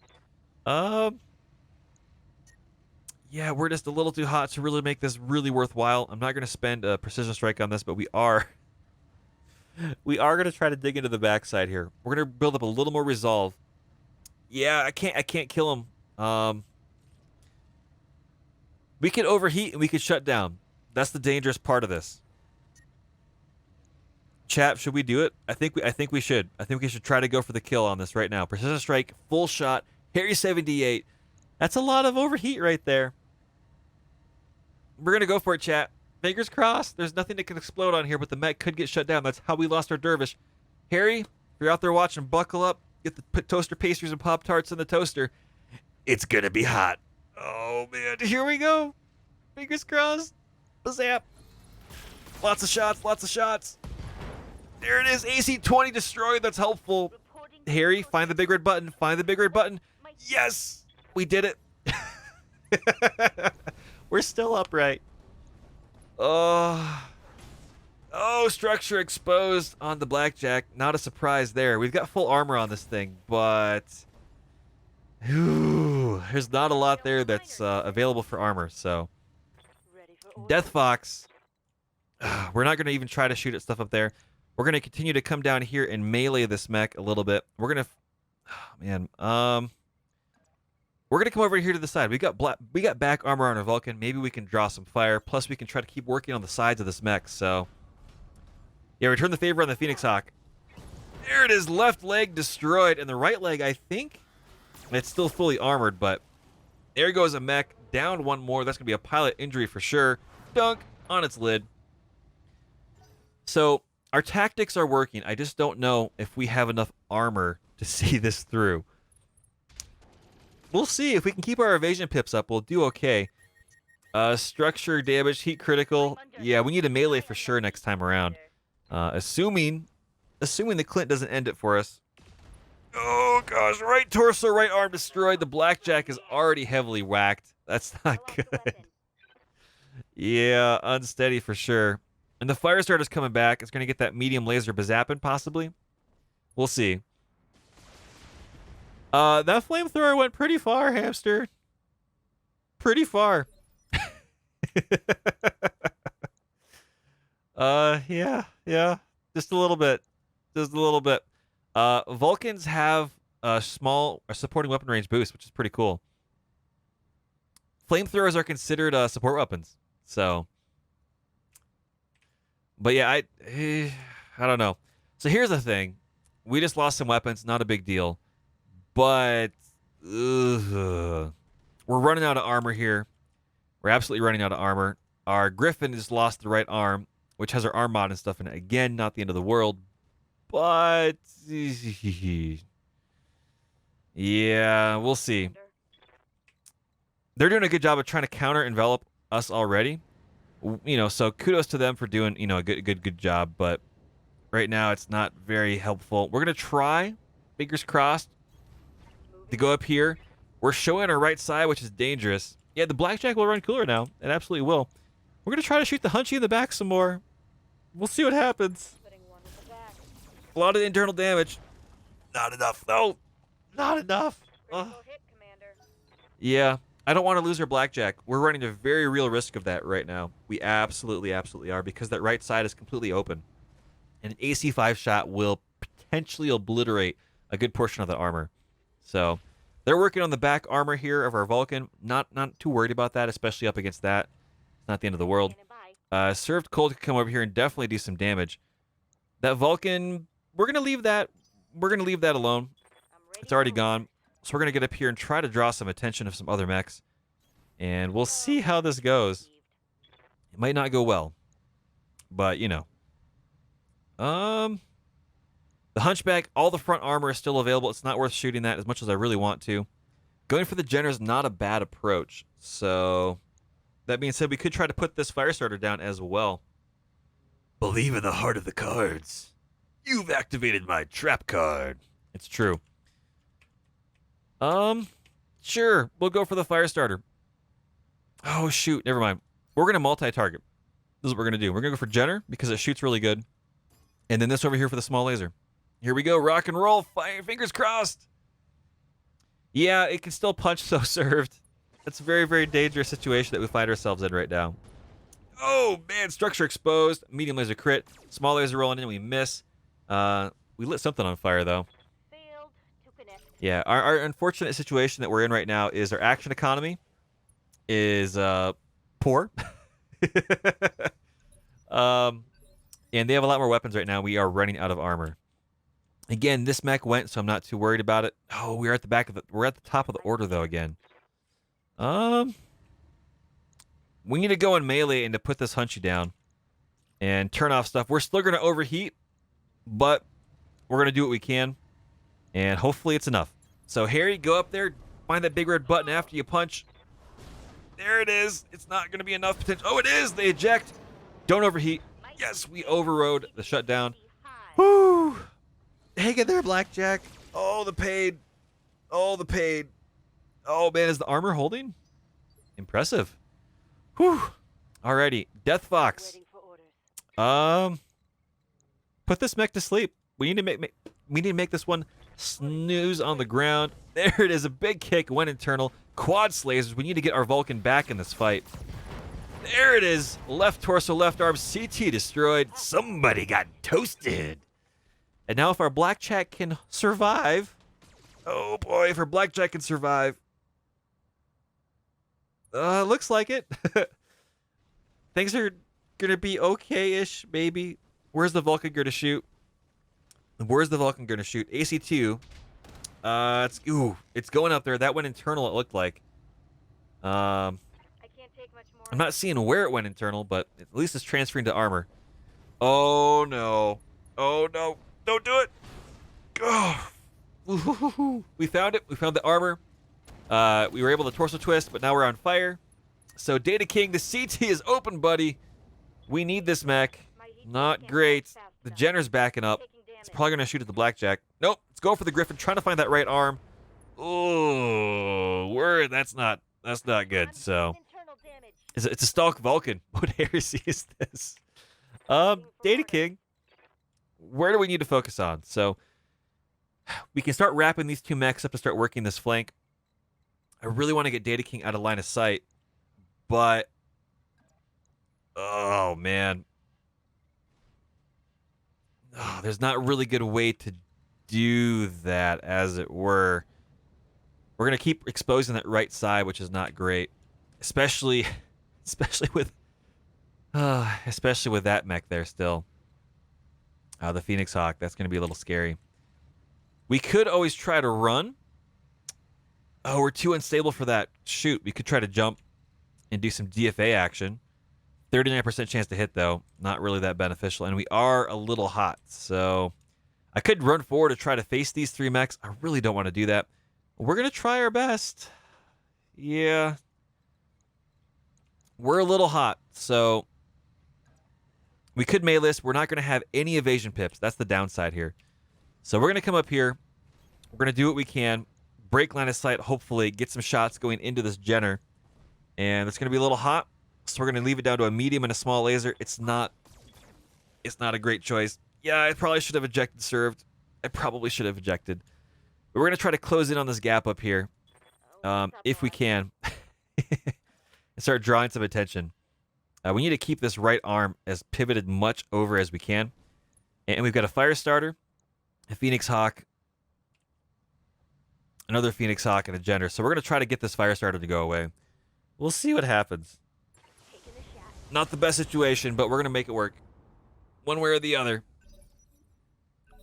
Yeah, we're just a little too hot to really make this really worthwhile. I'm not gonna spend a precision strike on this, but we are gonna try to dig into the backside here. We're gonna build up a little more resolve. Yeah, I can't kill him. We could overheat and we could shut down. That's the dangerous part of this. Chap, should we do it? I think we should. I think we should try to go for the kill on this right now. Precision strike, full shot, Harry 78. That's a lot of overheat right there. We're gonna go for it, chat. Fingers crossed. There's nothing that can explode on here, but the mech could get shut down. That's how we lost our dervish. Harry, if you're out there watching, buckle up. Get the toaster pastries and Pop-Tarts in the toaster. It's gonna be hot. Oh, man. Here we go. Fingers crossed. Zap. Lots of shots. Lots of shots. There it is. AC-20 destroyed. That's helpful. Harry, find the big red button. Find the big red button. Yes. We did it. We're still upright. Oh, structure exposed on the Blackjack. Not a surprise there. We've got full armor on this thing, but... Ooh. Ooh, there's not a lot there that's available for armor. So, Death Fox. We're not going to even try to shoot at stuff up there. We're going to continue to come down here and melee this mech a little bit. We're going to... Oh, man. We're going to come over here to the side. We got back armor on our Vulcan. Maybe we can draw some fire. Plus, we can try to keep working on the sides of this mech. So, yeah, return the favor on the Phoenix Hawk. There it is. Left leg destroyed. And the right leg, I think, it's still fully armored. But there goes a mech. Down one more. That's going to be a pilot injury for sure. Dunk on its lid. So, our tactics are working. I just don't know if we have enough armor to see this through. We'll see. If we can keep our evasion pips up, we'll do okay. Structure damage, heat critical. Yeah, we need a melee for sure next time around. Assuming the Clint doesn't end it for us. Oh, gosh. Right torso, right arm destroyed. The Blackjack is already heavily whacked. That's not good. Yeah, unsteady for sure. And the Firestarter's coming back. It's going to get that medium laser bezapping, possibly. We'll see. That flamethrower went pretty far, Hamster. Pretty far. Yeah. Just a little bit. Vulcans have a supporting weapon range boost, which is pretty cool. Flamethrowers are considered support weapons, so. But yeah, I don't know. So here's the thing: we just lost some weapons, not a big deal. But we're running out of armor here. We're absolutely running out of armor. Our Griffin just lost the right arm, which has our arm mod and stuff in it. Again, not the end of the world. But yeah, we'll see. They're doing a good job of trying to counter envelop us already. You know, so kudos to them for doing, you know, a good job. But right now, it's not very helpful. We're gonna try, fingers crossed, to go up here. We're showing our right side, which is dangerous. Yeah, the Blackjack will run cooler now. It absolutely will. We're going to try to shoot the Hunchy in the back some more. We'll see what happens. A lot of internal damage. Not enough, though. Not enough. Yeah, I don't want to lose our Blackjack. We're running a very real risk of that right now. We absolutely are, because that right side is completely open. And an AC-5 shot will potentially obliterate a good portion of the armor. So, they're working on the back armor here of our Vulcan. Not too worried about that, especially up against that. It's not the end of the world. Served Cold can come over here and definitely do some damage. That Vulcan, we're going to leave that. We're going to leave that alone. It's already gone. So we're going to get up here and try to draw some attention of some other mechs. And we'll see how this goes. It might not go well. But, you know. The Hunchback, all the front armor is still available. It's not worth shooting that as much as I really want to. Going for the Jenner is not a bad approach. So, that being said, we could try to put this Firestarter down as well. Believe in the heart of the cards. You've activated my trap card. It's true. Sure. We'll go for the Firestarter. Oh, shoot. Never mind. We're going to multi-target. This is what we're going to do. We're going to go for Jenner because it shoots really good. And then this over here for the small laser. Here we go. Rock and roll. Fire. Fingers crossed. Yeah, it can still punch, so served. That's a very, very dangerous situation that we find ourselves in right now. Oh, man. Structure exposed. Medium laser crit. Small laser rolling in. We miss. We lit something on fire, though. Yeah, our unfortunate situation that we're in right now is our action economy is poor. And they have a lot more weapons right now. We are running out of armor. Again, this mech went, so I'm not too worried about it. Oh, we're at the top of the order though again. We need to go in melee and to put this Hunchy down and turn off stuff. We're still going to overheat, but we're going to do what we can, and hopefully it's enough. So Harry, go up there, find that big red button after you punch. There it is. It's not going to be enough potential. Oh, it is. They eject. Don't overheat. Yes, we overrode the shutdown. Woo! Hang in there, Blackjack. Oh, the pain. Oh, the pain. Oh, man, is the armor holding? Impressive. Whew. Alrighty. Death Fox. Put this mech to sleep. We need to make this one snooze on the ground. There it is. A big kick. Went internal. quad lasers. We need to get our Vulcan back in this fight. There it is. Left torso, left arm, CT destroyed. Somebody got toasted. And now if our Blackjack can survive... Oh boy, if our Blackjack can survive... looks like it. Things are gonna be okay-ish, maybe. Where's the Vulcan gonna shoot? Where's the Vulcan gonna shoot? AC2. It's going up there. That went internal, it looked like. I can't take much more. I'm not seeing where it went internal, but at least it's transferring to armor. Oh no. Oh no. Don't do it. Oh. We found it. We found the armor. We were able to torso twist, but now we're on fire. So Data King, the CT is open, buddy. We need this mech. Not great. The Jenner's backing up. It's probably going to shoot at the Blackjack. Nope. Let's go for the Griffin, trying to find that right arm. Oh, that's not good. So it's a Stalk Vulcan. What heresy is this? Data King. Where do we need to focus on? So we can start wrapping these two mechs up to start working this flank. I really want to get Data King out of line of sight, but oh man. Oh, there's not a really good way to do that, as it were. We're going to keep exposing that right side, which is not great. Especially with that mech there still. The Phoenix Hawk, that's going to be a little scary. We could always try to run. Oh, we're too unstable for that. Shoot, we could try to jump and do some DFA action. 39% chance to hit, though. Not really that beneficial. And we are a little hot. So I could run forward to try to face these three mechs. I really don't want to do that. We're going to try our best. Yeah. We're a little hot. So we could melee this. We're not going to have any evasion pips. That's the downside here. So we're going to come up here. We're going to do what we can. Break line of sight, hopefully. Get some shots going into this Jenner. And it's going to be a little hot. So we're going to leave it down to a medium and a small laser. It's not a great choice. Yeah, I probably should have ejected served. I probably should have ejected. But we're going to try to close in on this gap up here. If we can. And start drawing some attention. We need to keep this right arm as pivoted much over as we can. And we've got a fire starter, a Phoenix Hawk, another Phoenix Hawk, and a Jenner. So we're going to try to get this fire starter to go away. We'll see what happens. Not the best situation, but we're going to make it work. One way or the other.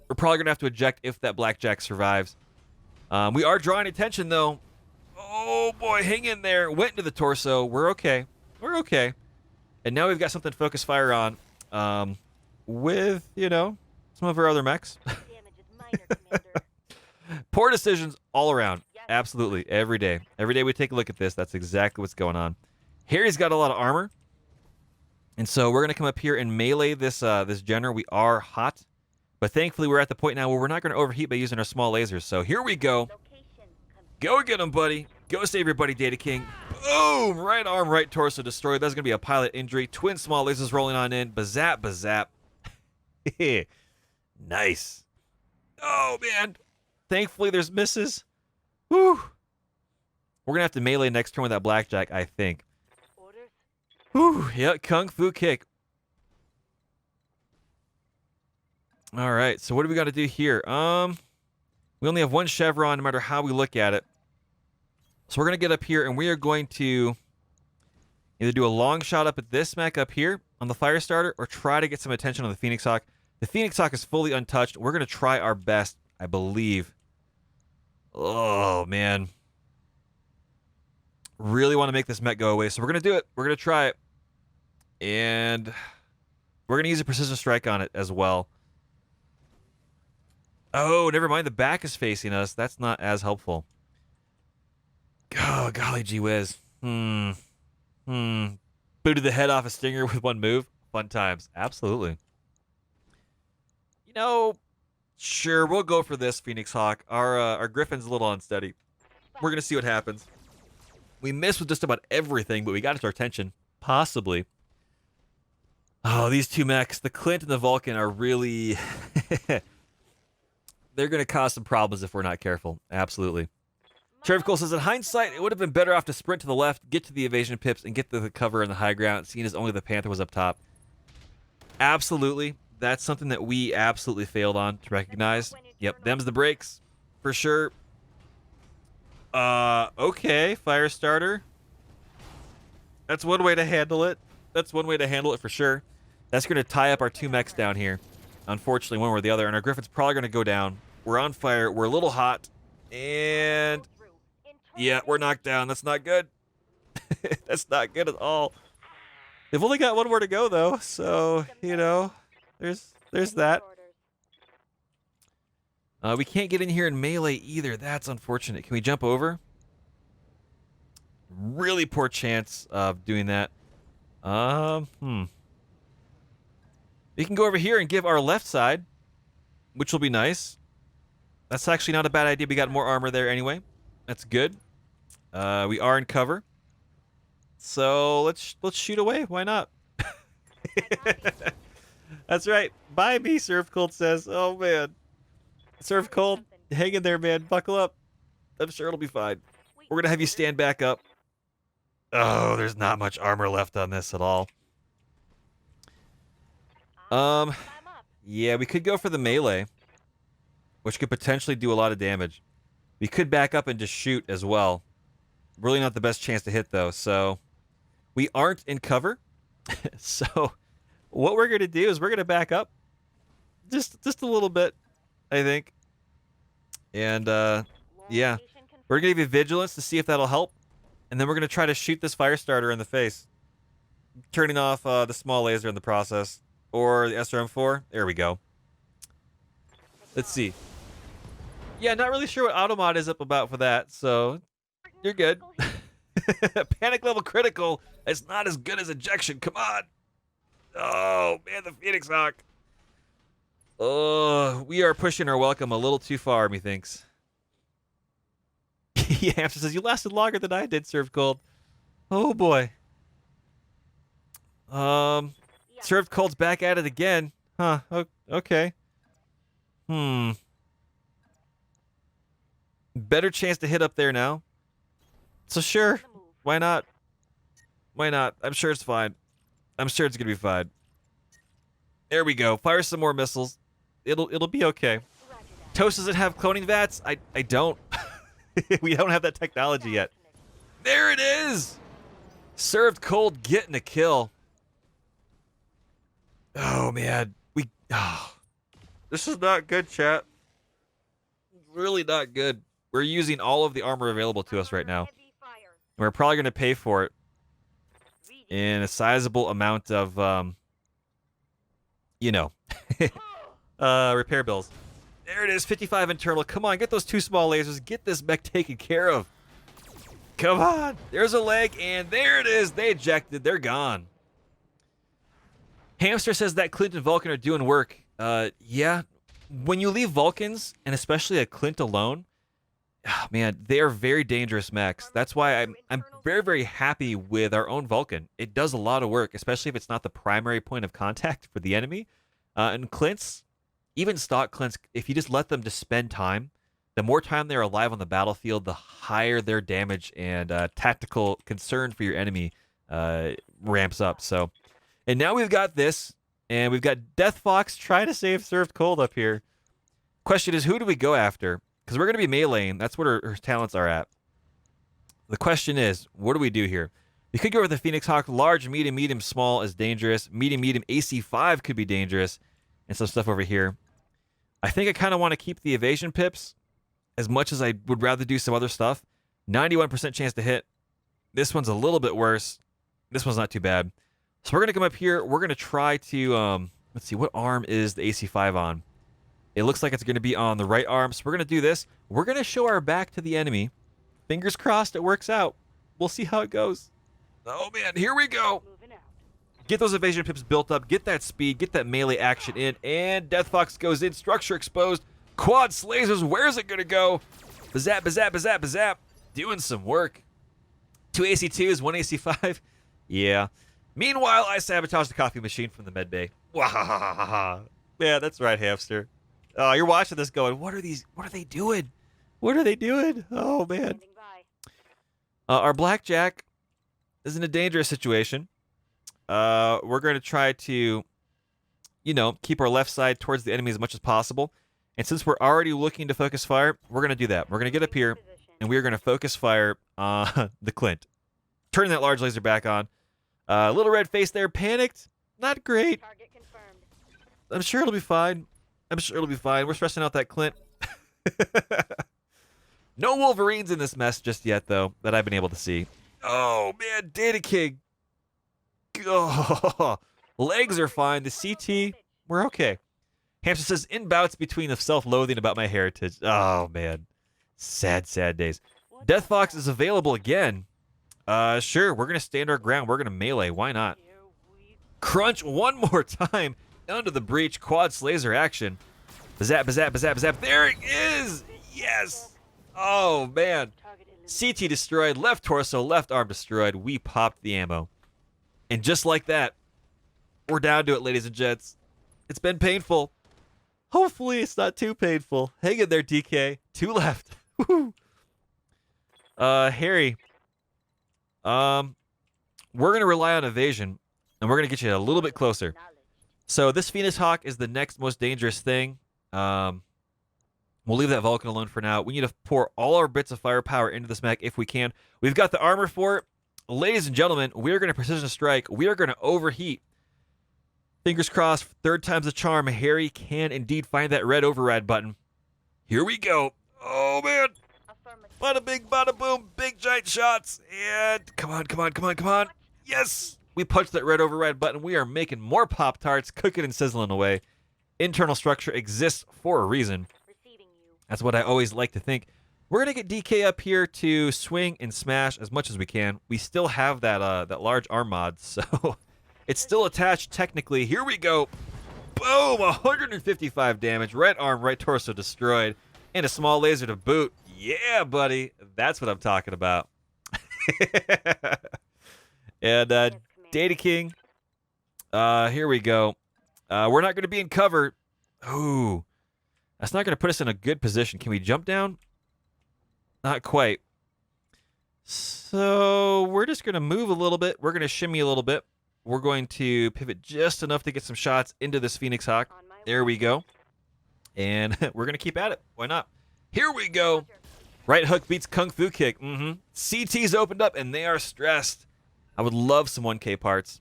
We're probably going to have to eject if that Blackjack survives. We are drawing attention, though. Oh, boy, hang in there. Went into the torso. We're okay. We're okay. And now we've got something to focus fire on with, some of our other mechs. Poor decisions all around. Absolutely. Every day. Every day we take a look at this. That's exactly what's going on. Harry's got a lot of armor. And so we're going to come up here and melee this Jenner. We are hot. But thankfully, we're at the point now where we're not going to overheat by using our small lasers. So here we go. Go get him, buddy. Go save your buddy, Data King. Boom! Right arm, right torso destroyed. That's going to be a pilot injury. Twin small lasers rolling on in. Bazap, bazap. Nice. Oh, man. Thankfully, there's misses. Whew. We're going to have to melee next turn with that Blackjack, I think. Whew, yeah, Kung Fu kick. All right, so what do we got to do here? We only have one chevron no matter how we look at it. So we're going to get up here, and we are going to either do a long shot up at this mech up here on the fire starter or try to get some attention on the Phoenix Hawk. The Phoenix Hawk is fully untouched. We're going to try our best, I believe. Oh, man. Really want to make this mech go away, so we're going to do it. We're going to try it. And we're going to use a precision strike on it as well. Oh, never mind. The back is facing us. That's not as helpful. Oh, golly gee whiz. Booted the head off a Stinger with one move. Fun times. Absolutely. Sure, we'll go for this, Phoenix Hawk. Our Griffin's a little unsteady. We're going to see what happens. We missed with just about everything, but we got our attention. Possibly. Oh, these two mechs, the Clint and the Vulcan, are really... They're going to cause some problems if we're not careful. Absolutely. Sheriff Cole says, in hindsight, it would have been better off to sprint to the left, get to the evasion pips, and get the cover in the high ground, seeing as only the Panther was up top. Absolutely. That's something that we absolutely failed on to recognize. Yep, them's the breaks, for sure. Okay, fire starter. That's one way to handle it. That's one way to handle it for sure. That's going to tie up our two mechs down here. Unfortunately, one way or the other, and our Griffin's probably going to go down. We're on fire. We're a little hot. And yeah, we're knocked down. That's not good. That's not good at all. They've only got one more to go, though. So, you know, there's that. We can't get in here in melee either. That's unfortunate. Can we jump over? Really poor chance of doing that. We can go over here and give our left side, which will be nice. That's actually not a bad idea. We got more armor there anyway. That's good. We are in cover. So let's shoot away. Why not? That's right. Bye me, Surf Cold says. Oh man. Surf Cold, hang in there, man. Buckle up. I'm sure it'll be fine. We're gonna have you stand back up. Oh, there's not much armor left on this at all. Yeah, we could go for the melee, which could potentially do a lot of damage. We could back up and just shoot as well. Really not the best chance to hit, though, so we aren't in cover. So what we're going to do is we're going to back up just a little bit, I think. And, yeah, we're going to give you vigilance to see if that'll help. And then we're going to try to shoot this fire starter in the face, turning off the small laser in the process. Or the SRM4. There we go. Let's see. Yeah, not really sure what Automod is up about for that, so you're good. Panic level critical. It's not as good as ejection. Come on. Oh, man, the Phoenix Hawk. Oh, we are pushing our welcome a little too far, methinks. Yeah, Hamster says, you lasted longer than I did, Served Cold. Oh, boy. Served Cold's back at it again. Huh, okay. Better chance to hit up there now. So sure, why not? Why not? I'm sure it's fine. I'm sure it's gonna be fine. There we go. Fire some more missiles. It'll be okay. Toast doesn't have cloning vats? I don't. We don't have that technology yet. There it is! Served Cold getting a kill. Oh man, this is not good, chat. Really not good. We're using all of the armor available to us right now. We're probably going to pay for it in a sizable amount of, you know, repair bills. There it is, 55 internal. Come on, get those two small lasers. Get this mech taken care of. Come on. There's a leg, and there it is. They ejected. They're gone. Hamster says that Clint and Vulcan are doing work. Yeah. When you leave Vulcans, and especially a Clint alone, oh, man, they are very dangerous mechs. That's why I'm very, very happy with our own Vulcan. It does a lot of work, especially if it's not the primary point of contact for the enemy. And Clint's, even stock Clint's, if you just let them just spend time, the more time they're alive on the battlefield, the higher their damage and tactical concern for your enemy ramps up. So, and now we've got this, and we've got Death Fox trying to save Served Cold up here. Question is, who do we go after? Because we're going to be meleeing. That's what her talents are at. The question is, what do we do here? We could go with the Phoenix Hawk. Large, medium, medium, small is dangerous. Medium, medium, AC5 could be dangerous. And some stuff over here. I think I kind of want to keep the evasion pips as much as I would rather do some other stuff. 91% chance to hit. This one's a little bit worse. This one's not too bad. So we're going to come up here. We're going to try to, let's see, what arm is the AC5 on? It looks like it's going to be on the right arm. So we're going to do this. We're going to show our back to the enemy. Fingers crossed it works out. We'll see how it goes. Oh, man, here we go. Get those evasion pips built up. Get that speed. Get that melee action in. And Death Fox goes in. Structure exposed. Quad lasers. Where's it going to go? Bazap, bazap, bazap, bazap. Doing some work. 2 AC2s, 1 AC5. Yeah. Meanwhile, I sabotage the coffee machine from the med bay. Wahahaha. Yeah, that's right, Hamster. Oh, you're watching this going, what are they doing? What are they doing? Oh, man. Our blackjack is in a dangerous situation. We're going to try to, keep our left side towards the enemy as much as possible. And since we're already looking to focus fire, we're going to do that. We're going to get up here, and we are going to focus fire on the Clint. Turning that large laser back on. Little red face there, panicked. Not great. I'm sure it'll be fine. We're stressing out that Clint. No Wolverines in this mess just yet, though, that I've been able to see. Oh, man, Data King. Oh, legs are fine. The CT, we're okay. Hamster says, in bouts between of self-loathing about my heritage. Oh, man. Sad, sad days. Death Fox is available again. Sure, we're going to stand our ground. We're going to melee. Why not? Crunch one more time. Under the breach. Quads laser action. Bazap, bazap, bazap, bazap. There it is. Yes. Oh, man. CT destroyed. Left torso, left arm destroyed. We popped the ammo. And just like that, we're down to it, ladies and gents. It's been painful. Hopefully it's not too painful. Hang in there, DK. 2 left. Harry. We're going to rely on evasion, and we're going to get you a little bit closer. So this Phoenix Hawk is the next most dangerous thing. We'll leave that Vulcan alone for now. We need to pour all our bits of firepower into this mech if we can. We've got the armor for it. Ladies and gentlemen, we are going to precision strike. We are going to overheat. Fingers crossed, third time's a charm. Harry can indeed find that red override button. Here we go. Oh, man. Bada bing, bada boom. Big giant shots. And come on, come on, come on, come on. Yes. We punched that red override button. We are making more Pop-Tarts, cooking and sizzling away. Internal structure exists for a reason. That's what I always like to think. We're going to get DK up here to swing and smash as much as we can. We still have that large arm mod, so it's still attached technically. Here we go. Boom! 155 damage. Right arm, right torso destroyed. And a small laser to boot. Yeah, buddy. That's what I'm talking about. And Data King. Here we go. We're not going to be in cover. Ooh. That's not going to put us in a good position. Can we jump down? Not quite. So we're just going to move a little bit. We're going to shimmy a little bit. We're going to pivot just enough to get some shots into this Phoenix Hawk. There we go. And we're going to keep at it. Why not? Here we go. Right hook beats Kung Fu kick. CT's opened up, and they are stressed. I would love some 1K parts.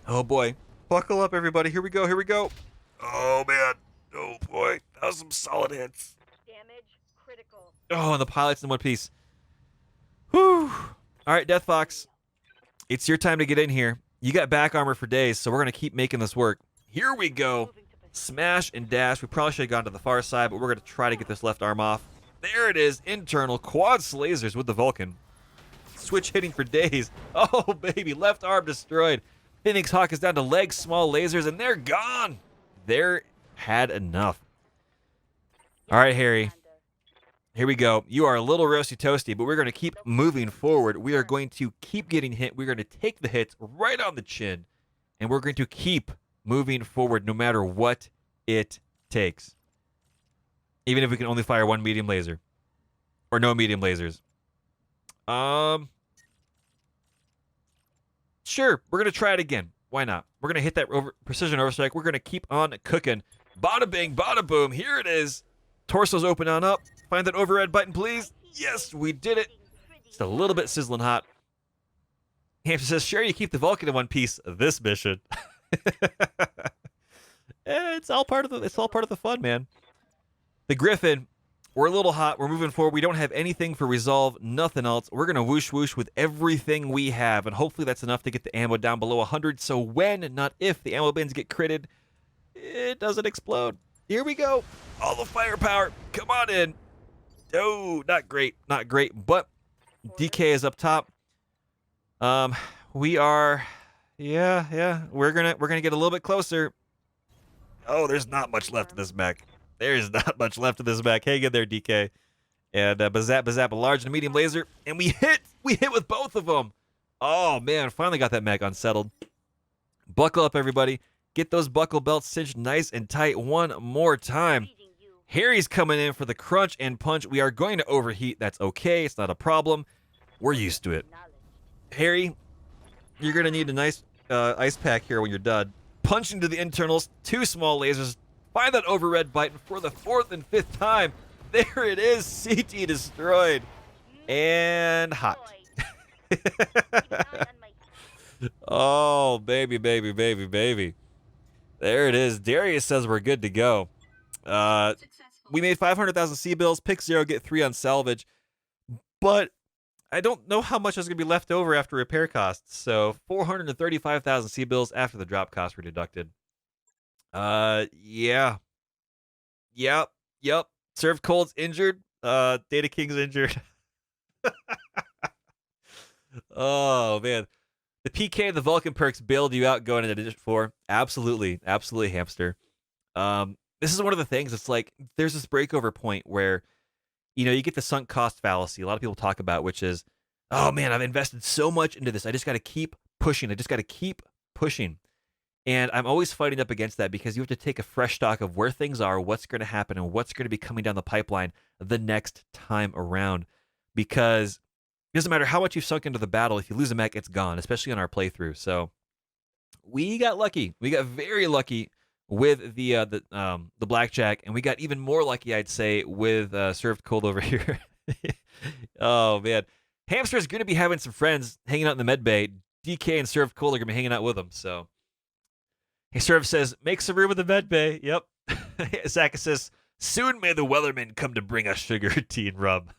Oh, boy. Buckle up, everybody. Here we go. Here we go. Oh, man. Oh, boy. That was some solid hits. Damage critical. Oh, and the pilot's in one piece. Whew. All right, Death Fox. It's your time to get in here. You got back armor for days, so we're going to keep making this work. Here we go. Smash and dash. We probably should have gone to the far side, but we're going to try to get this left arm off. There it is. Internal. Quads lasers with the Vulcan. Switch hitting for days. Oh, baby. Left arm destroyed. Phoenix Hawk is down to legs, small lasers, and they're gone. They're had enough. All right, Harry. Here we go. You are a little roasty toasty, but we're going to keep moving forward. We are going to keep getting hit. We're going to take the hits right on the chin, and we're going to keep moving forward no matter what it takes. Even if we can only fire one medium laser. Or no medium lasers. Sure, we're going to try it again. Why not? We're going to hit that precision overstrike. We're going to keep on cooking. Bada bing, bada boom. Here it is. Torso's open on up. Find that override button, please. Yes, we did it. Just a little bit sizzling hot. Hamster says, sure, you keep the Vulcan in one piece this mission. It's all part of the fun, man. The Griffin, we're a little hot. We're moving forward. We don't have anything for resolve, nothing else. We're going to whoosh whoosh with everything we have, and hopefully that's enough to get the ammo down below 100, so when, not if, the ammo bins get critted, it doesn't explode. Here we go. All the firepower. Come on in. Oh, not great. Not great, but DK is up top. We are, yeah. We're gonna get a little bit closer. Oh, there's not much left of this mech. There's not much left of this mech. Hang in there, DK. And bazap, a large and a medium laser, and we hit with both of them. Oh man, finally got that mech unsettled. Buckle up, everybody. Get those buckle belts cinched nice and tight one more time. Harry's coming in for the crunch and punch. We are going to overheat. That's okay. It's not a problem. We're used to it. Harry, you're going to need a nice ice pack here when you're done. Punch into the internals, 2 small lasers. Find that overred button for the 4th and 5th time. There it is, CT destroyed. And hot. Oh, baby, baby, baby, baby. There it is. Darius says we're good to go. We made 500,000 C-bills. Pick 0, get 3 on salvage. But I don't know how much is going to be left over after repair costs. So 435,000 C-bills after the drop costs were deducted. Yeah. Yep. Serve Cold's injured. Data King's injured. Oh, man. The PK and the Vulcan perks bailed you out going into Edition 4. Absolutely, Hamster. This is one of the things. It's like there's this breakover point where, you get the sunk cost fallacy. A lot of people talk about, which is, oh man, I've invested so much into this. I just got to keep pushing. And I'm always fighting up against that because you have to take a fresh stock of where things are, what's going to happen, and what's going to be coming down the pipeline the next time around. Because it doesn't matter how much you've sunk into the battle. If you lose a mech, it's gone, especially on our playthrough. So we got lucky. We got very lucky with the blackjack, and we got even more lucky, I'd say, with served cold over here. Oh man, Hamster's going to be having some friends hanging out in the med bay. DK and served cold are going to be hanging out with him. So hey, Serv says, make some room in the med bay. Yep. Zaka says, soon may the Wellerman come to bring us sugar, tea, and rum.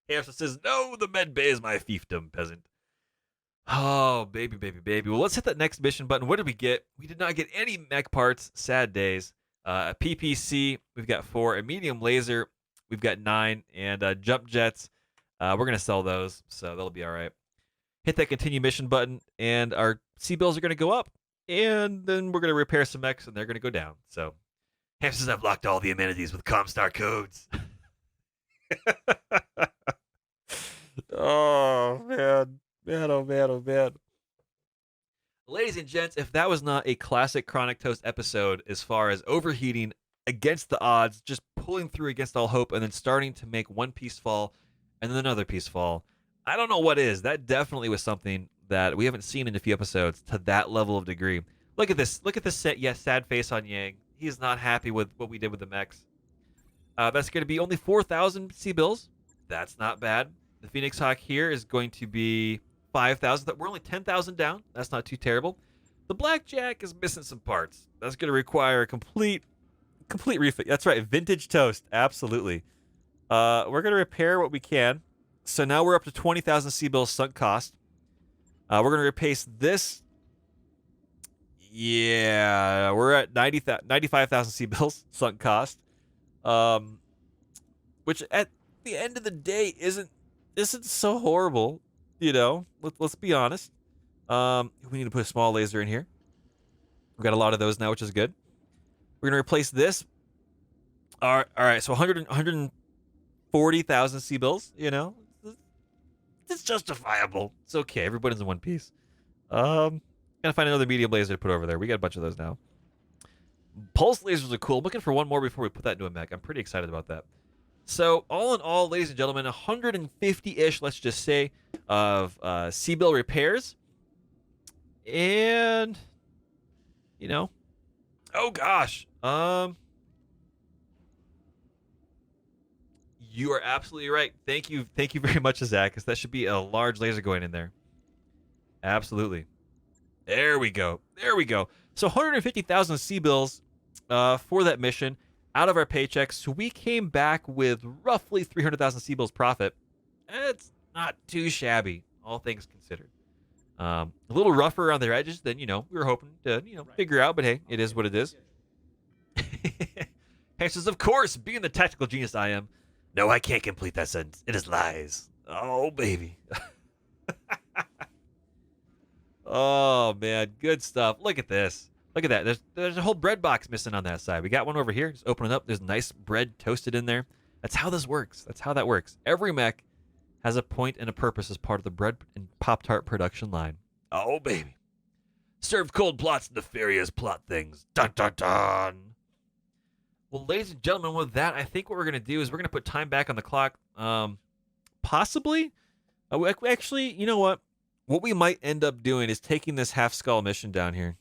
Hamster says, no, the med bay is my fiefdom, peasant. Oh, baby, baby, baby. Well, let's hit that next mission button. What did we get? We did not get any mech parts. Sad days. A PPC, we've got 4. A medium laser, we've got 9. And jump jets, we're going to sell those, so that'll be all right. Hit that continue mission button, and our C-bills are going to go up. And then we're going to repair some mechs, and they're going to go down. So, Hamster says, I've locked all the amenities with Comstar codes. Oh, man. Oh, man. Ladies and gents, if that was not a classic Chronic Toast episode as far as overheating against the odds, just pulling through against all hope, and then starting to make one piece fall and then another piece fall, I don't know what is. That definitely was something that we haven't seen in a few episodes to that level of degree. Look at this. Look at this sad face on Yang. He's not happy with what we did with the mechs. That's going to be only 4,000 C-bills. That's not bad. The Phoenix Hawk here is going to be 5,000. We're only 10,000 down. That's not too terrible. The Blackjack is missing some parts. That's going to require a complete refit. That's right, vintage toast. Absolutely. We're going to repair what we can. So now we're up to 20,000 C-bills sunk cost. We're going to replace this. Yeah, we're at 95,000 C-bills sunk cost. Which at the end of the day isn't so horrible, Let's be honest. We need to put a small laser in here. We've got a lot of those now, which is good. We're gonna replace this. All right. So 140,000 C-bills. It's justifiable. It's okay. Everybody's in one piece. Gotta find another medium laser to put over there. We got a bunch of those now. Pulse lasers are cool. I'm looking for one more before we put that into a mech. I'm pretty excited about that. So, all in all, ladies and gentlemen, 150-ish, let's just say, of C-bill repairs. And, oh gosh. You are absolutely right. Thank you very much, Zach, because that should be a large laser going in there. Absolutely. There we go. So 150,000 C-bills for that mission out of our paychecks. So we came back with roughly 300,000 C-bills profit. It's not too shabby, all things considered. A little rougher around their edges than, we were hoping to, figure out. But hey, it is what it is. Hank says, of course, being the tactical genius I am. No, I can't complete that sentence. It is lies. Oh, baby. Oh, man. Good stuff. Look at this. Look at that. There's a whole bread box missing on that side. We got one over here. Just open it up. There's nice bread toasted in there. That's how this works. That's how that works. Every mech has a point and a purpose as part of the bread and Pop-Tart production line. Oh, baby. Serve cold plots, nefarious plot things. Dun, dun, dun. Well, ladies and gentlemen, with that, I think what we're going to do is we're going to put time back on the clock. Possibly. Actually, you know what? What we might end up doing is taking this half skull mission down here.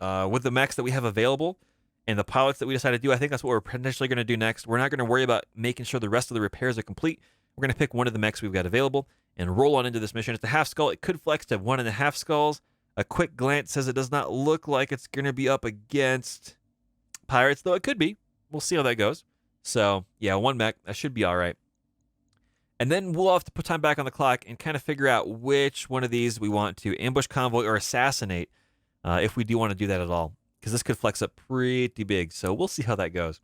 With the mechs that we have available and the pilots that we decided to do, I think that's what we're potentially going to do next. We're not going to worry about making sure the rest of the repairs are complete. We're going to pick one of the mechs we've got available and roll on into this mission. It's a half skull. It could flex to 1.5 skulls. A quick glance says it does not look like it's going to be up against pirates, though it could be. We'll see how that goes. So, yeah, one mech. That should be all right. And then we'll have to put time back on the clock and kind of figure out which one of these we want to ambush, convoy, or assassinate if we do want to do that at all. Because this could flex up pretty big. So we'll see how that goes.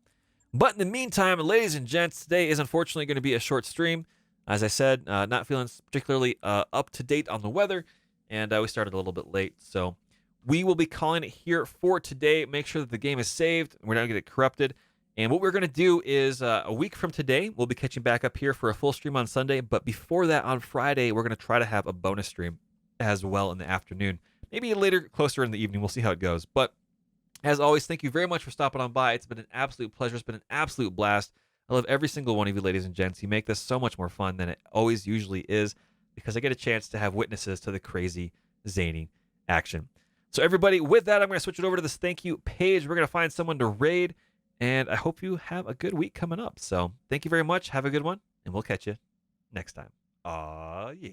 But in the meantime, ladies and gents, today is unfortunately going to be a short stream. As I said, not feeling particularly up to date on the weather. And we started a little bit late. So we will be calling it here for today. Make sure that the game is saved. We're not going to get corrupted. And what we're going to do is a week from today, we'll be catching back up here for a full stream on Sunday. But before that, on Friday, we're going to try to have a bonus stream as well in the afternoon. Maybe later, closer in the evening. We'll see how it goes. But as always, thank you very much for stopping on by. It's been an absolute pleasure. It's been an absolute blast. I love every single one of you, ladies and gents. You make this so much more fun than it always usually is because I get a chance to have witnesses to the crazy, zany action. So everybody, with that, I'm going to switch it over to this thank you page. We're going to find someone to raid. And I hope you have a good week coming up. So thank you very much. Have a good one. And we'll catch you next time. Aw, yeah.